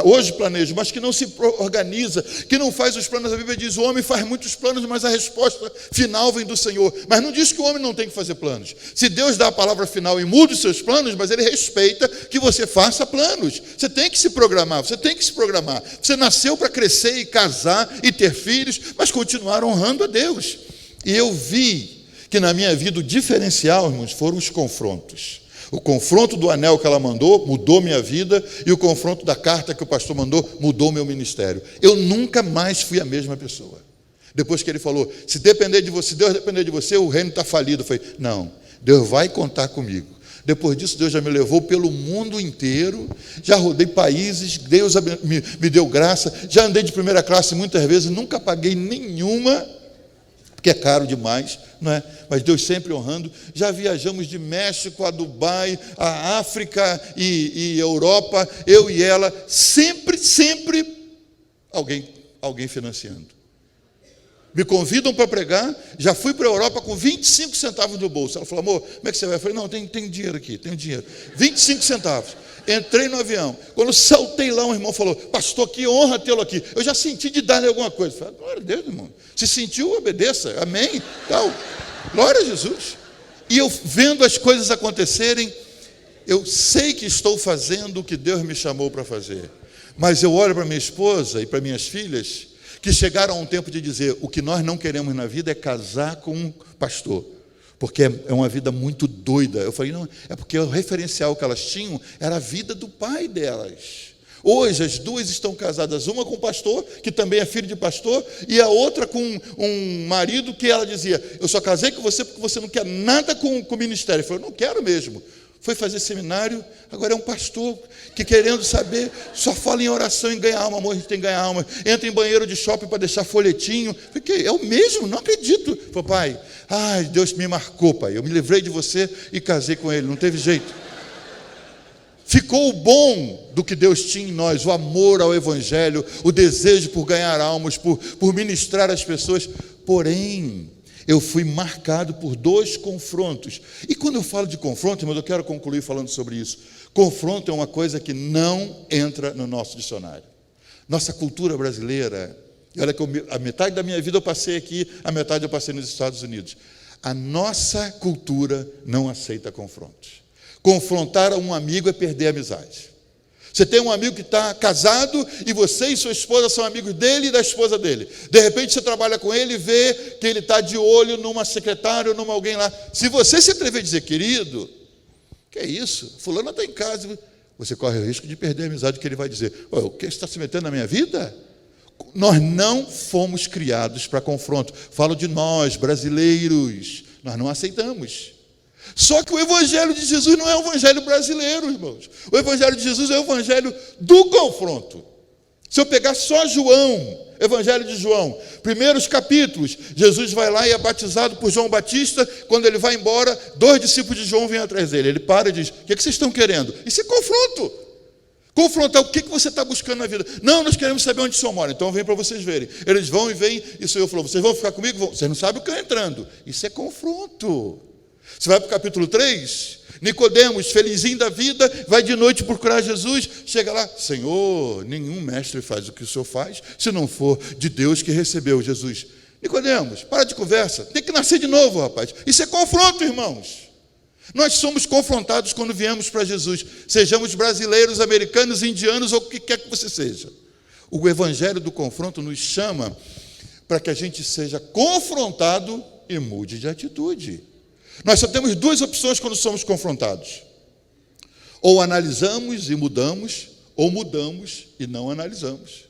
hoje planeja, mas que não se organiza, que não faz os planos. A Bíblia diz: o homem faz muitos planos, mas a resposta final vem do Senhor. Mas não diz que o homem não tem que fazer planos. Se Deus dá a palavra final e muda os seus planos, mas Ele respeita que você faça planos. Você tem que se programar, Você nasceu para crescer e casar e ter filhos, mas continuar honrando a Deus. E eu vi que na minha vida o diferencial, irmãos, foram os confrontos. O confronto do anel que ela mandou mudou minha vida, e o confronto da carta que o pastor mandou mudou meu ministério. Eu nunca mais fui a mesma pessoa. Depois que ele falou: se depender de você, Deus depender de você, o reino está falido. Eu falei: não, Deus vai contar comigo. Depois disso, Deus já me levou pelo mundo inteiro, já rodei países, Deus me deu graça, já andei de primeira classe muitas vezes, nunca paguei nenhuma, porque é caro demais, não é? Mas Deus sempre honrando. Já viajamos de México a Dubai, a África e Europa, eu e ela, sempre alguém financiando. Me convidam para pregar, já fui para a Europa com 25 centavos no bolso. Ela falou: amor, como é que você vai? Eu falei: não, tem dinheiro aqui, tenho dinheiro. 25 centavos. Entrei no avião. Quando saltei lá, um irmão falou: pastor, que honra tê-lo aqui. Eu já senti de dar-lhe alguma coisa. Eu falei: glória a Deus, irmão. Se sentiu, obedeça. Amém. Tal. Glória a Jesus. E eu vendo as coisas acontecerem, eu sei que estou fazendo o que Deus me chamou para fazer. Mas eu olho para minha esposa e para minhas filhas, que chegaram a um tempo de dizer: o que nós não queremos na vida é casar com um pastor, porque é uma vida muito doida. Eu falei: não, é porque o referencial que elas tinham era a vida do pai delas. Hoje as 2 estão casadas, uma com um pastor, que também é filho de pastor, e a outra com um marido que ela dizia: eu só casei com você porque você não quer nada com o ministério. Eu falei: não quero mesmo. Foi fazer seminário, agora é um pastor que, querendo saber, só fala em oração, em ganhar alma. Amor, a gente tem que ganhar alma. Entra em banheiro de shopping para deixar folhetinho. Fiquei: é o mesmo? Não acredito. Falei: pai, ai, Deus me marcou, pai. Eu me livrei de você e casei com ele, não teve jeito. Ficou o bom do que Deus tinha em nós, o amor ao Evangelho, o desejo por ganhar almas, por ministrar as pessoas. Porém, eu fui marcado por 2 confrontos. E quando eu falo de confronto, irmão, eu quero concluir falando sobre isso. Confronto é uma coisa que não entra no nosso dicionário. Nossa cultura brasileira, olha que a metade da minha vida eu passei aqui, a metade eu passei nos Estados Unidos. A nossa cultura não aceita confrontos. Confrontar um amigo é perder a amizade. Você tem um amigo que está casado e você e sua esposa são amigos dele e da esposa dele. De repente você trabalha com ele e vê que ele está de olho numa secretária ou numa alguém lá. Se você se atrever a dizer, querido, que é isso? Fulano está em casa. Você corre o risco de perder a amizade, que ele vai dizer, o que você está se metendo na minha vida? Nós não fomos criados para confronto. Falo de nós, brasileiros. Nós não aceitamos. Só que o evangelho de Jesus não é o evangelho brasileiro, irmãos. O evangelho de Jesus é o evangelho do confronto. Se eu pegar só João, evangelho de João, primeiros capítulos, Jesus vai lá e é batizado por João Batista. Quando ele vai embora, 2 discípulos de João vêm atrás dele. Ele para e diz, o que vocês estão querendo? Isso é confronto. Confrontar o que você está buscando na vida. Não, nós queremos saber onde o Senhor mora. Então vem para vocês verem. Eles vão e vêm, e o Senhor falou, vocês vão ficar comigo? Vão. Vocês não sabem o que é entrando. Isso é confronto. Você vai para o capítulo 3, Nicodemos, felizinho da vida, vai de noite procurar Jesus, chega lá, Senhor, nenhum mestre faz o que o Senhor faz, se não for de Deus que recebeu Jesus. Nicodemos, para de conversa, tem que nascer de novo, rapaz. Isso é confronto, irmãos. Nós somos confrontados quando viemos para Jesus, sejamos brasileiros, americanos, indianos ou o que quer que você seja. O evangelho do confronto nos chama para que a gente seja confrontado e mude de atitude. Nós só temos 2 opções quando somos confrontados. Ou analisamos e mudamos, ou mudamos e não analisamos.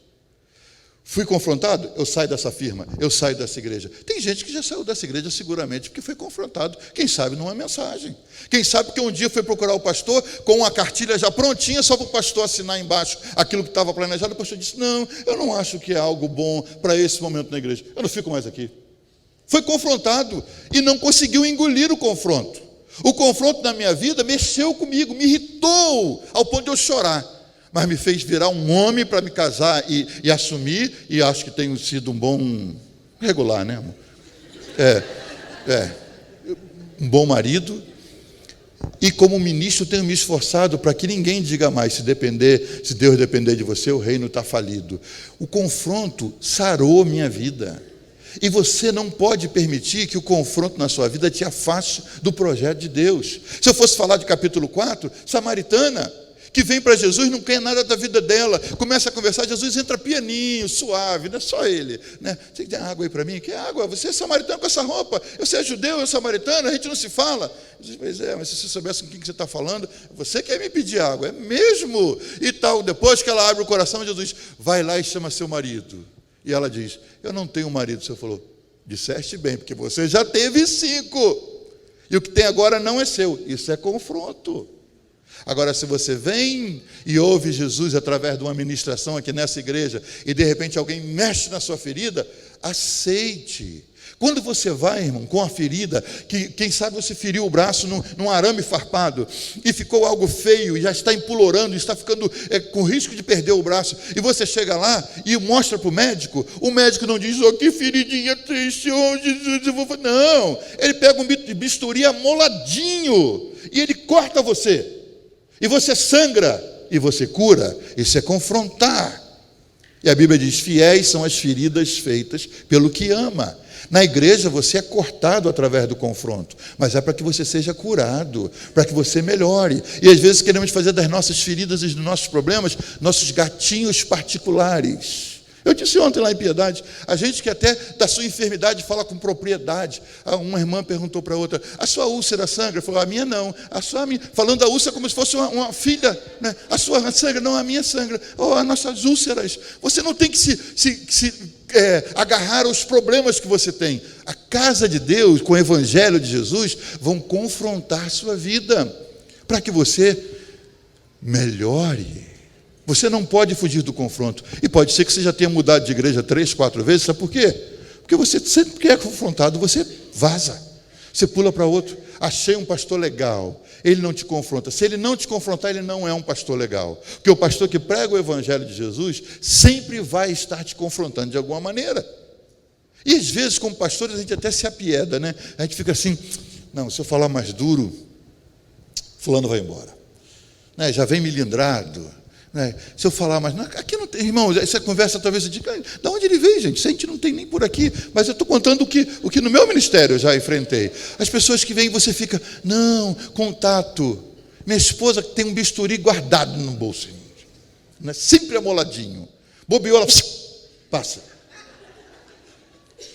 Fui confrontado? Eu saio dessa firma, eu saio dessa igreja. Tem gente que já saiu dessa igreja seguramente porque foi confrontado. Quem sabe numa mensagem. Quem sabe que um dia foi procurar o pastor com uma cartilha já prontinha, só para o pastor assinar embaixo aquilo que estava planejado. O pastor disse, não, eu não acho que é algo bom para esse momento na igreja. Eu não fico mais aqui. Foi confrontado e não conseguiu engolir o confronto. O confronto na minha vida mexeu comigo, me irritou ao ponto de eu chorar. Mas me fez virar um homem para me casar e assumir, e acho que tenho sido um bom regular, né, amor? Um bom marido. E como ministro tenho me esforçado para que ninguém diga mais, se Deus depender de você, o reino está falido. O confronto sarou minha vida. E você não pode permitir que o confronto na sua vida te afaste do projeto de Deus. Se eu fosse falar de capítulo 4, samaritana, que vem para Jesus, não quer nada da vida dela, começa a conversar, Jesus entra pianinho, suave, não é só ele, né? Você tem água aí para mim? Quer água? Você é samaritano com essa roupa? Você é judeu, eu sou samaritano, a gente não se fala. Jesus, pois é, mas se você soubesse com quem você está falando, você quer me pedir água, é mesmo? E tal, depois que ela abre o coração, Jesus vai lá e chama seu marido. E ela diz, eu não tenho marido. O Senhor falou, disseste bem, porque você já teve 5. E o que tem agora não é seu. Isso é confronto. Agora, se você vem e ouve Jesus através de uma ministração aqui nessa igreja, e de repente alguém mexe na sua ferida, aceite. Quando você vai, irmão, com a ferida, que quem sabe você feriu o braço num arame farpado, e ficou algo feio, e já está impulorando, está ficando com risco de perder o braço, e você chega lá e mostra para o médico não diz, que feridinha triste, Jesus, eu vou fazer. Não, ele pega um bisturi amoladinho, e ele corta você, e você sangra, e você cura. Isso é confrontar. E a Bíblia diz, fiéis são as feridas feitas pelo que ama. Na igreja você é cortado através do confronto, mas é para que você seja curado, para que você melhore. E às vezes queremos fazer das nossas feridas e dos nossos problemas nossos gatinhos particulares. Eu disse ontem lá em Piedade, a gente que até da sua enfermidade fala com propriedade. Uma irmã perguntou para outra, a sua úlcera sangra? Falou, a minha não. A sua, minha. Falando da úlcera como se fosse uma filha, né? A sua sangra, não, a minha sangra. As nossas úlceras. Você não tem que se agarrar aos problemas que você tem. A casa de Deus, com o evangelho de Jesus, vão confrontar sua vida, para que você melhore. Você não pode fugir do confronto. E pode ser que você já tenha mudado de igreja 3, 4 vezes. Sabe por quê? Porque você sempre que é confrontado, você vaza. Você pula para outro. Achei um pastor legal. Ele não te confronta. Se ele não te confrontar, ele não é um pastor legal. Porque o pastor que prega o evangelho de Jesus sempre vai estar te confrontando de alguma maneira. E às vezes, como pastores, a gente até se apieda, né? A gente fica assim, não, se eu falar mais duro, fulano vai embora. Né? Já vem milindrado. Se eu falar mais, aqui não tem, irmão, essa conversa talvez eu diga, de onde ele veio, gente? Isso a gente não tem nem por aqui, mas eu estou contando o que no meu ministério eu já enfrentei. As pessoas que vêm, você fica, não, contato. Minha esposa tem um bisturi guardado no bolso, né? Sempre amoladinho. Bobeou, ela passa.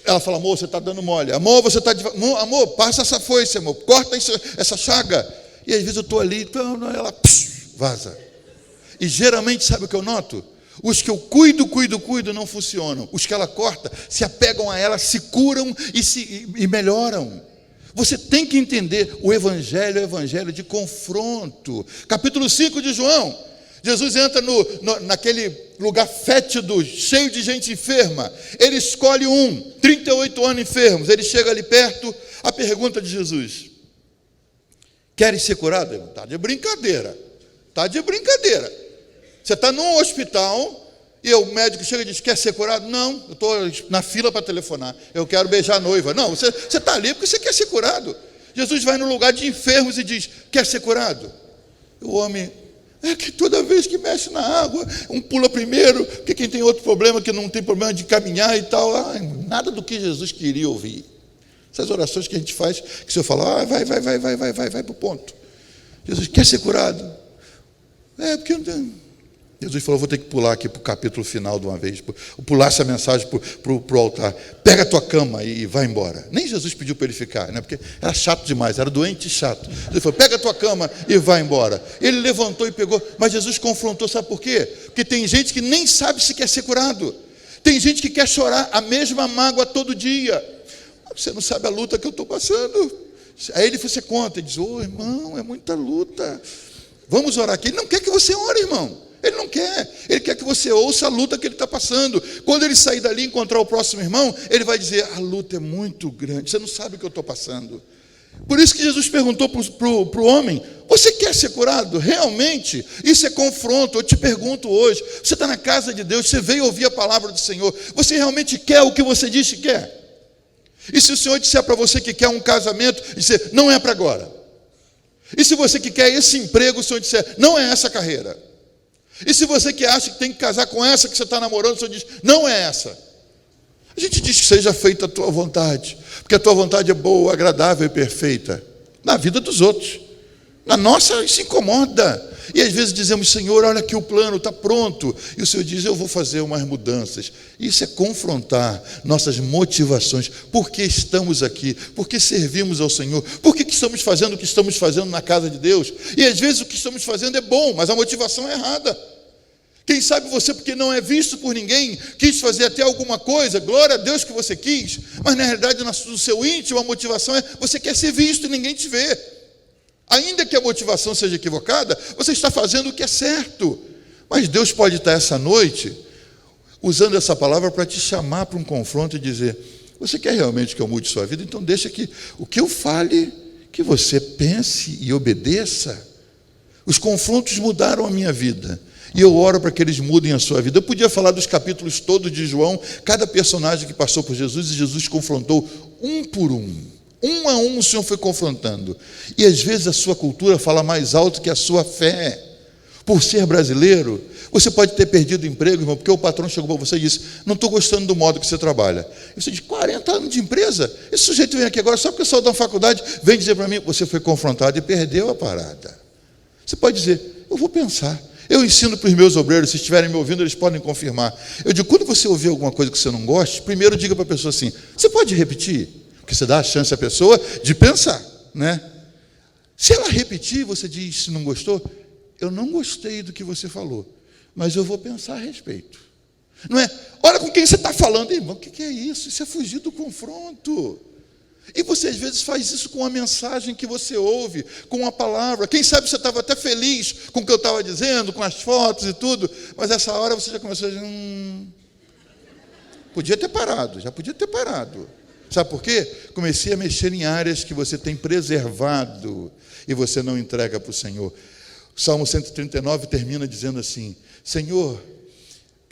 Ela fala, amor, você está dando mole. Amor, você está amor, passa essa foice, amor. Corta essa chaga. E às vezes eu estou ali, então ela vaza. E geralmente, sabe o que eu noto? Os que eu cuido, não funcionam. Os que ela corta, se apegam a ela, se curam e melhoram. Você tem que entender, o Evangelho é o Evangelho de confronto. Capítulo 5 de João, Jesus entra naquele lugar fétido, cheio de gente enferma. Ele escolhe 38 anos enfermos. Ele chega ali perto, a pergunta de Jesus: queres ser curado? Está de brincadeira. Está de brincadeira. Você está num hospital e o médico chega e diz, quer ser curado? Não, eu estou na fila para telefonar. Eu quero beijar a noiva. Não, você está ali porque você quer ser curado. Jesus vai no lugar de enfermos e diz, quer ser curado? O homem, é que toda vez que mexe na água, um pula primeiro, porque quem tem outro problema, que não tem problema de caminhar e tal. Nada do que Jesus queria ouvir. Essas orações que a gente faz, que o Senhor fala, vai para o ponto. Jesus, quer ser curado? Porque eu não tenho... Jesus falou, vou ter que pular aqui para o capítulo final de uma vez, pular essa mensagem para o altar. Pega a tua cama e vai embora. Nem Jesus pediu para ele ficar, né? Porque era chato demais, era doente e chato. Ele falou, pega a tua cama e vai embora. Ele levantou e pegou, mas Jesus confrontou, sabe por quê? Porque tem gente que nem sabe se quer ser curado. Tem gente que quer chorar a mesma mágoa todo dia. Você não sabe a luta que eu estou passando. Aí você conta e diz, irmão, é muita luta. Vamos orar aqui. Ele não quer que você ore, irmão. Ele não quer, ele quer que você ouça a luta que ele está passando. Quando ele sair dali e encontrar o próximo irmão, ele vai dizer, a luta é muito grande, você não sabe o que eu estou passando. Por isso que Jesus perguntou para o homem, você quer ser curado? Realmente? Isso é confronto. Eu te pergunto hoje, você está na casa de Deus, você veio ouvir a palavra do Senhor, você realmente quer o que você disse que quer? E se o Senhor disser para você que quer um casamento, dizer, não é para agora. E se você que quer esse emprego, o Senhor disser, não é essa carreira. E se você que acha que tem que casar com essa que você está namorando, o Senhor diz, não é essa. A gente diz que seja feita a tua vontade, porque a tua vontade é boa, agradável e perfeita. Na vida dos outros. Na nossa, isso incomoda. E às vezes dizemos, Senhor, olha aqui o plano, está pronto. E o Senhor diz, eu vou fazer umas mudanças. Isso é confrontar nossas motivações. Por que estamos aqui? Por que servimos ao Senhor? Por que estamos fazendo o que estamos fazendo na casa de Deus? E às vezes o que estamos fazendo é bom, mas a motivação é errada. Quem sabe você, porque não é visto por ninguém, quis fazer até alguma coisa, glória a Deus que você quis, mas na realidade no seu íntimo a motivação é, você quer ser visto e ninguém te vê. Ainda que a motivação seja equivocada, você está fazendo o que é certo. Mas Deus pode estar essa noite usando essa palavra para te chamar para um confronto e dizer, você quer realmente que eu mude sua vida? Então deixa que o que eu fale, que você pense e obedeça. Os confrontos mudaram a minha vida. E eu oro para que eles mudem a sua vida. Eu podia falar dos capítulos todos de João, cada personagem que passou por Jesus, e Jesus confrontou um por um. Um a um o Senhor foi confrontando. E às vezes a sua cultura fala mais alto que a sua fé. Por ser brasileiro, você pode ter perdido o emprego, irmão, porque o patrão chegou para você e disse, não estou gostando do modo que você trabalha. E você diz, 40 anos de empresa? Esse sujeito vem aqui agora só porque saiu da faculdade, vem dizer para mim, você foi confrontado e perdeu a parada. Você pode dizer, eu vou pensar. Eu ensino para os meus obreiros, se estiverem me ouvindo, eles podem confirmar. Eu digo, quando você ouvir alguma coisa que você não goste, primeiro diga para a pessoa assim, você pode repetir? Porque você dá a chance à pessoa de pensar, né? Se ela repetir, você diz, se não gostou, eu não gostei do que você falou, mas eu vou pensar a respeito. Não é? Olha com quem você está falando, irmão, o que é isso? Isso é fugir do confronto. E você às vezes faz isso com a mensagem que você ouve, com a palavra. Quem sabe você estava até feliz com o que eu estava dizendo, com as fotos e tudo, mas essa hora você já começou a dizer, podia ter parado, já podia ter parado. Sabe por quê? Comecei a mexer em áreas que você tem preservado e você não entrega para o Senhor. O Salmo 139 termina dizendo assim, Senhor,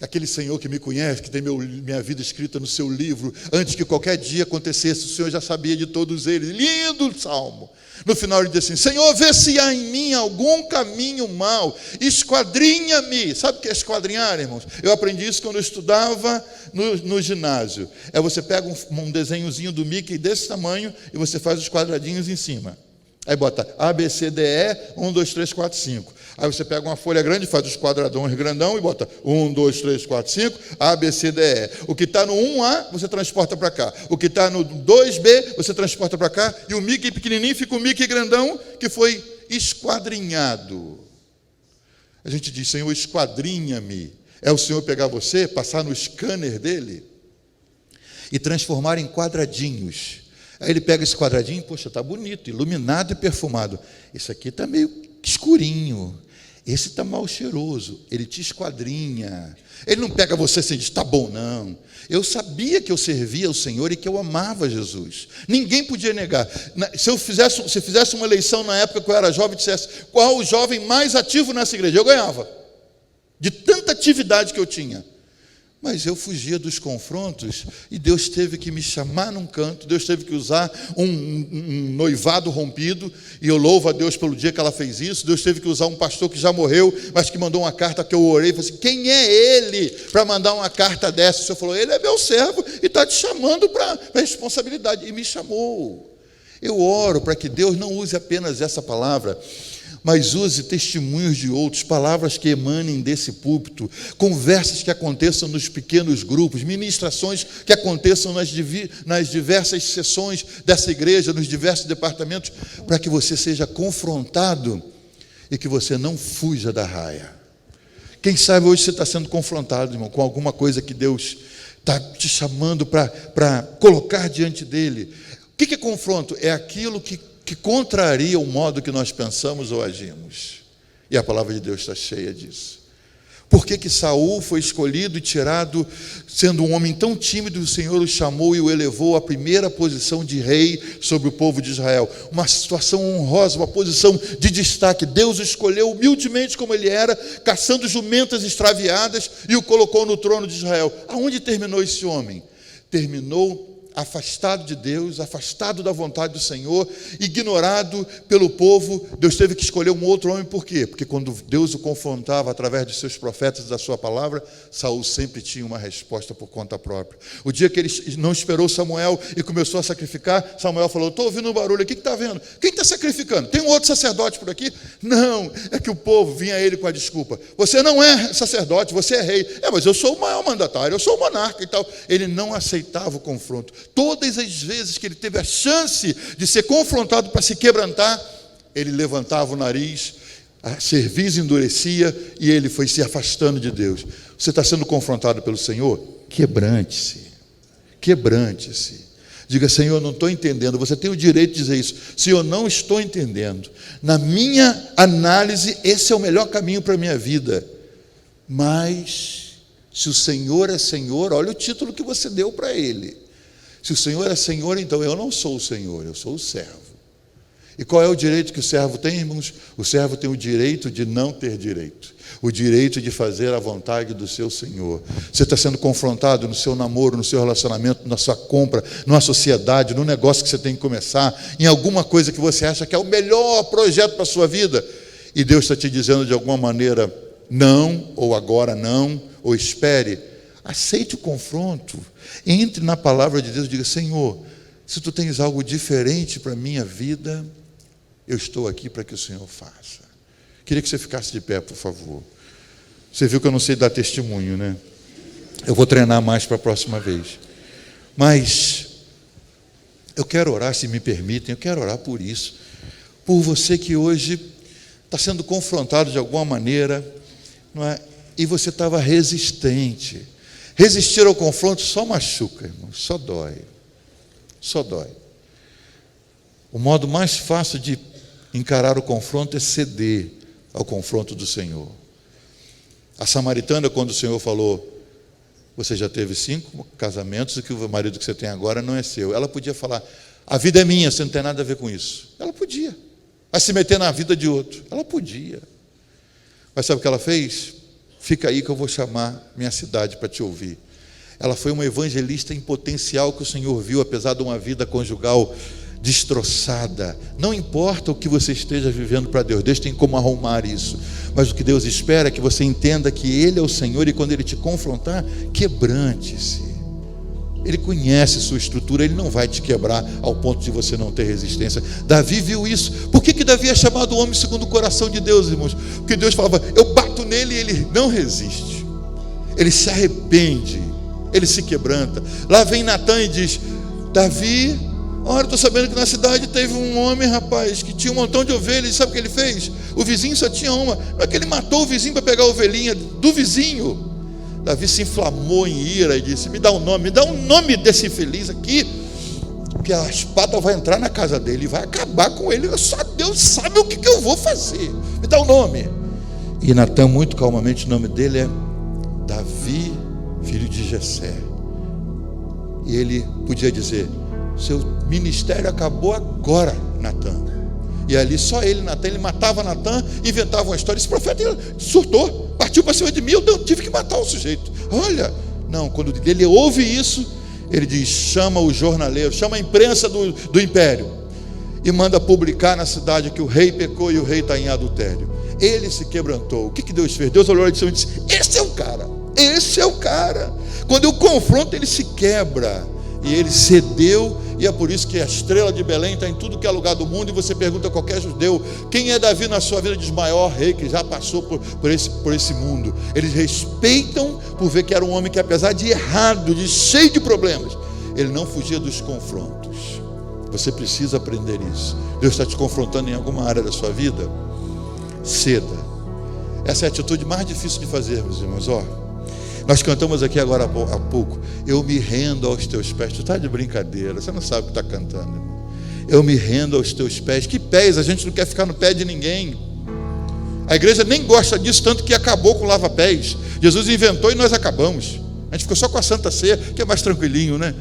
aquele Senhor que me conhece, que tem minha vida escrita no seu livro, antes que qualquer dia acontecesse, o Senhor já sabia de todos eles. Lindo Salmo. No final ele diz assim, Senhor, vê se há em mim algum caminho mau, esquadrinha-me. Sabe o que é esquadrinhar, irmãos? Eu aprendi isso quando eu estudava no ginásio. Você pega um desenhozinho do Mickey desse tamanho e você faz os quadradinhos em cima. Aí bota A, B, C, D, E, 1, 2, 3, 4, 5. Aí você pega uma folha grande, faz os quadradões grandão e bota 1, 2, 3, 4, 5, A, B, C, D, E. O que está no 1A, você transporta para cá. O que está no 2B, você transporta para cá. E o Mickey pequenininho fica o Mickey grandão, que foi esquadrinhado. A gente diz, Senhor, esquadrinha-me. É o Senhor pegar você, passar no scanner dele e transformar em quadradinhos. Aí ele pega esse quadradinho, poxa, está bonito, iluminado e perfumado. Esse aqui está meio escurinho. Esse está mal cheiroso. Ele te esquadrinha. Ele não pega você assim e diz, está bom, não. Eu sabia que eu servia ao Senhor e que eu amava Jesus. Ninguém podia negar. Se fizesse uma eleição na época que eu era jovem e dissesse, qual o jovem mais ativo nessa igreja? Eu ganhava. De tanta atividade que eu tinha. Mas eu fugia dos confrontos e Deus teve que me chamar num canto, Deus teve que usar um noivado rompido, e eu louvo a Deus pelo dia que ela fez isso. Deus teve que usar um pastor que já morreu, mas que mandou uma carta que eu orei e falei assim, quem é ele para mandar uma carta dessa? O Senhor falou, ele é meu servo e está te chamando para responsabilidade, e me chamou. Eu oro para que Deus não use apenas essa palavra, mas use testemunhos de outros, palavras que emanem desse púlpito, conversas que aconteçam nos pequenos grupos, ministrações que aconteçam nas diversas sessões dessa igreja, nos diversos departamentos, para que você seja confrontado e que você não fuja da raia. Quem sabe hoje você está sendo confrontado, irmão, com alguma coisa que Deus está te chamando para colocar diante dele. O que é confronto? É aquilo que contraria o modo que nós pensamos ou agimos. E a palavra de Deus está cheia disso. Por que Saul foi escolhido e tirado, sendo um homem tão tímido, o Senhor o chamou e o elevou à primeira posição de rei sobre o povo de Israel? Uma situação honrosa, uma posição de destaque. Deus o escolheu humildemente como ele era, caçando jumentas extraviadas, e o colocou no trono de Israel. Aonde terminou esse homem? Terminou afastado de Deus, afastado da vontade do Senhor, ignorado pelo povo. Deus teve que escolher um outro homem, por quê? Porque quando Deus o confrontava através de seus profetas e da sua palavra, Saul sempre tinha uma resposta por conta própria. O dia que ele não esperou Samuel e começou a sacrificar, Samuel falou, estou ouvindo um barulho aqui, o que está vendo? Quem está sacrificando? Tem um outro sacerdote por aqui? Não, é que o povo vinha a ele com a desculpa, você não é sacerdote, você é rei. Mas eu sou o maior mandatário, eu sou o monarca e tal. Ele não aceitava o confronto. Todas as vezes que ele teve a chance de ser confrontado para se quebrantar, ele levantava o nariz, a cerviz endurecia e ele foi se afastando de Deus. Você está sendo confrontado pelo Senhor? Quebrante-se. Quebrante-se. Diga, Senhor, eu não estou entendendo. Você tem o direito de dizer isso. Senhor, não estou entendendo. Na minha análise, esse é o melhor caminho para a minha vida. Mas, se o Senhor é Senhor, olha o título que você deu para Ele. Se o Senhor é Senhor, então eu não sou o Senhor, eu sou o servo. E qual é o direito que o servo tem, irmãos? O servo tem o direito de não ter direito, o direito de fazer a vontade do seu Senhor. Você está sendo confrontado no seu namoro, no seu relacionamento, na sua compra, numa sociedade, no negócio que você tem que começar, em alguma coisa que você acha que é o melhor projeto para a sua vida, e Deus está te dizendo de alguma maneira, não, ou agora não, ou espere. Aceite o confronto, entre na palavra de Deus e diga, Senhor, se tu tens algo diferente para a minha vida, eu estou aqui para que o Senhor faça. Queria que você ficasse de pé, por favor. Você viu que eu não sei dar testemunho, né? Eu vou treinar mais para a próxima vez. Mas eu quero orar, se me permitem, eu quero orar por isso. Por você que hoje está sendo confrontado de alguma maneira, não é? E você estava resistente. Resistir ao confronto só machuca, irmão, só dói. Só dói. O modo mais fácil de encarar o confronto é ceder ao confronto do Senhor. A samaritana, quando o Senhor falou, você já teve 5 casamentos e que o marido que você tem agora não é seu. Ela podia falar, a vida é minha, você não tem nada a ver com isso. Ela podia. Vai se meter na vida de outro. Ela podia. Mas sabe o que ela fez? Fica aí que eu vou chamar minha cidade para te ouvir. Ela foi uma evangelista em potencial que o Senhor viu, apesar de uma vida conjugal destroçada. Não importa o que você esteja vivendo para Deus, Deus tem como arrumar isso. Mas o que Deus espera é que você entenda que Ele é o Senhor e quando Ele te confrontar, quebrante-se. Ele conhece sua estrutura, Ele não vai te quebrar ao ponto de você não ter resistência. Davi viu isso. Por que Davi é chamado homem segundo o coração de Deus, irmãos? Porque Deus falava, eu bato nele e ele não resiste. Ele se arrepende, ele se quebranta. Lá vem Natã e diz, Davi, olha, estou sabendo que na cidade teve um homem, rapaz, que tinha um montão de ovelhas. E sabe o que ele fez? O vizinho só tinha uma. Não é que ele matou o vizinho para pegar a ovelhinha do vizinho. Davi se inflamou em ira e disse, me dá um nome desse infeliz aqui, porque a espada vai entrar na casa dele e vai acabar com ele. Só Deus sabe o que eu vou fazer. Me dá um nome. E Natã, muito calmamente, o nome dele é Davi, filho de Jessé. E ele podia dizer, seu ministério acabou agora, Natã. E ali só ele, Natã, ele matava Natã, inventava uma história. Esse profeta surtou, partiu para cima de mim, eu tive que matar o sujeito. Olha, não, quando ele ouve isso, ele diz, chama o jornaleiro, chama a imprensa do império e manda publicar na cidade que o rei pecou e o rei está em adultério. Ele se quebrantou. O que Deus fez? Deus olhou e disse, esse é o cara, esse é o cara. Quando eu confronto, ele se quebra. E ele cedeu, e é por isso que a estrela de Belém está em tudo que é lugar do mundo. E você pergunta a qualquer judeu, quem é Davi na sua vida? Diz, maior rei que já passou por esse mundo. Eles respeitam por ver que era um homem que, apesar de errado, de cheio de problemas, ele não fugia dos confrontos. Você precisa aprender isso. Deus está te confrontando em alguma área da sua vida, ceda. Essa é a atitude mais difícil de fazer, meus irmãos. Nós cantamos aqui agora há pouco, eu me rendo aos teus pés. Tu está de brincadeira, você não sabe o que está cantando, irmão. Eu me rendo aos teus pés. Que pés? A gente não quer ficar no pé de ninguém. A igreja nem gosta disso, tanto que acabou com o lava-pés. Jesus inventou e nós acabamos. A gente ficou só com a Santa Ceia, que é mais tranquilinho, né?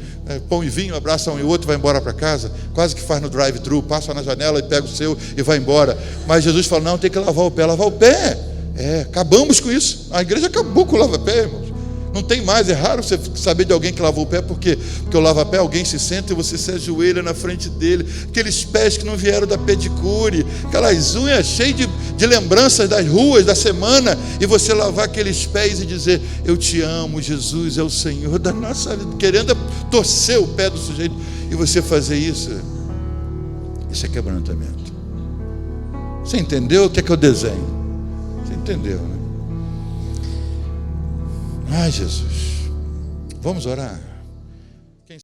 Pão e vinho, abraça um e o outro, vai embora para casa. Quase que faz no drive-thru, passa na janela e pega o seu e vai embora. Mas Jesus falou, não, tem que lavar o pé. Lavar o pé? Acabamos com isso. A igreja acabou com o lava-pé, irmãos. Não tem mais, é raro você saber de alguém que lavou o pé. Por quê? Porque o lava-pé, alguém se senta e você se ajoelha na frente dele. Aqueles pés que não vieram da pedicure, aquelas unhas cheias de lembranças das ruas, da semana, e você lavar aqueles pés e dizer, eu te amo, Jesus é o Senhor da nossa vida, querendo torcer o pé do sujeito, e você fazer isso é quebrantamento. Você entendeu o que é que eu desenho? Você entendeu, né? Ai, Jesus, vamos orar.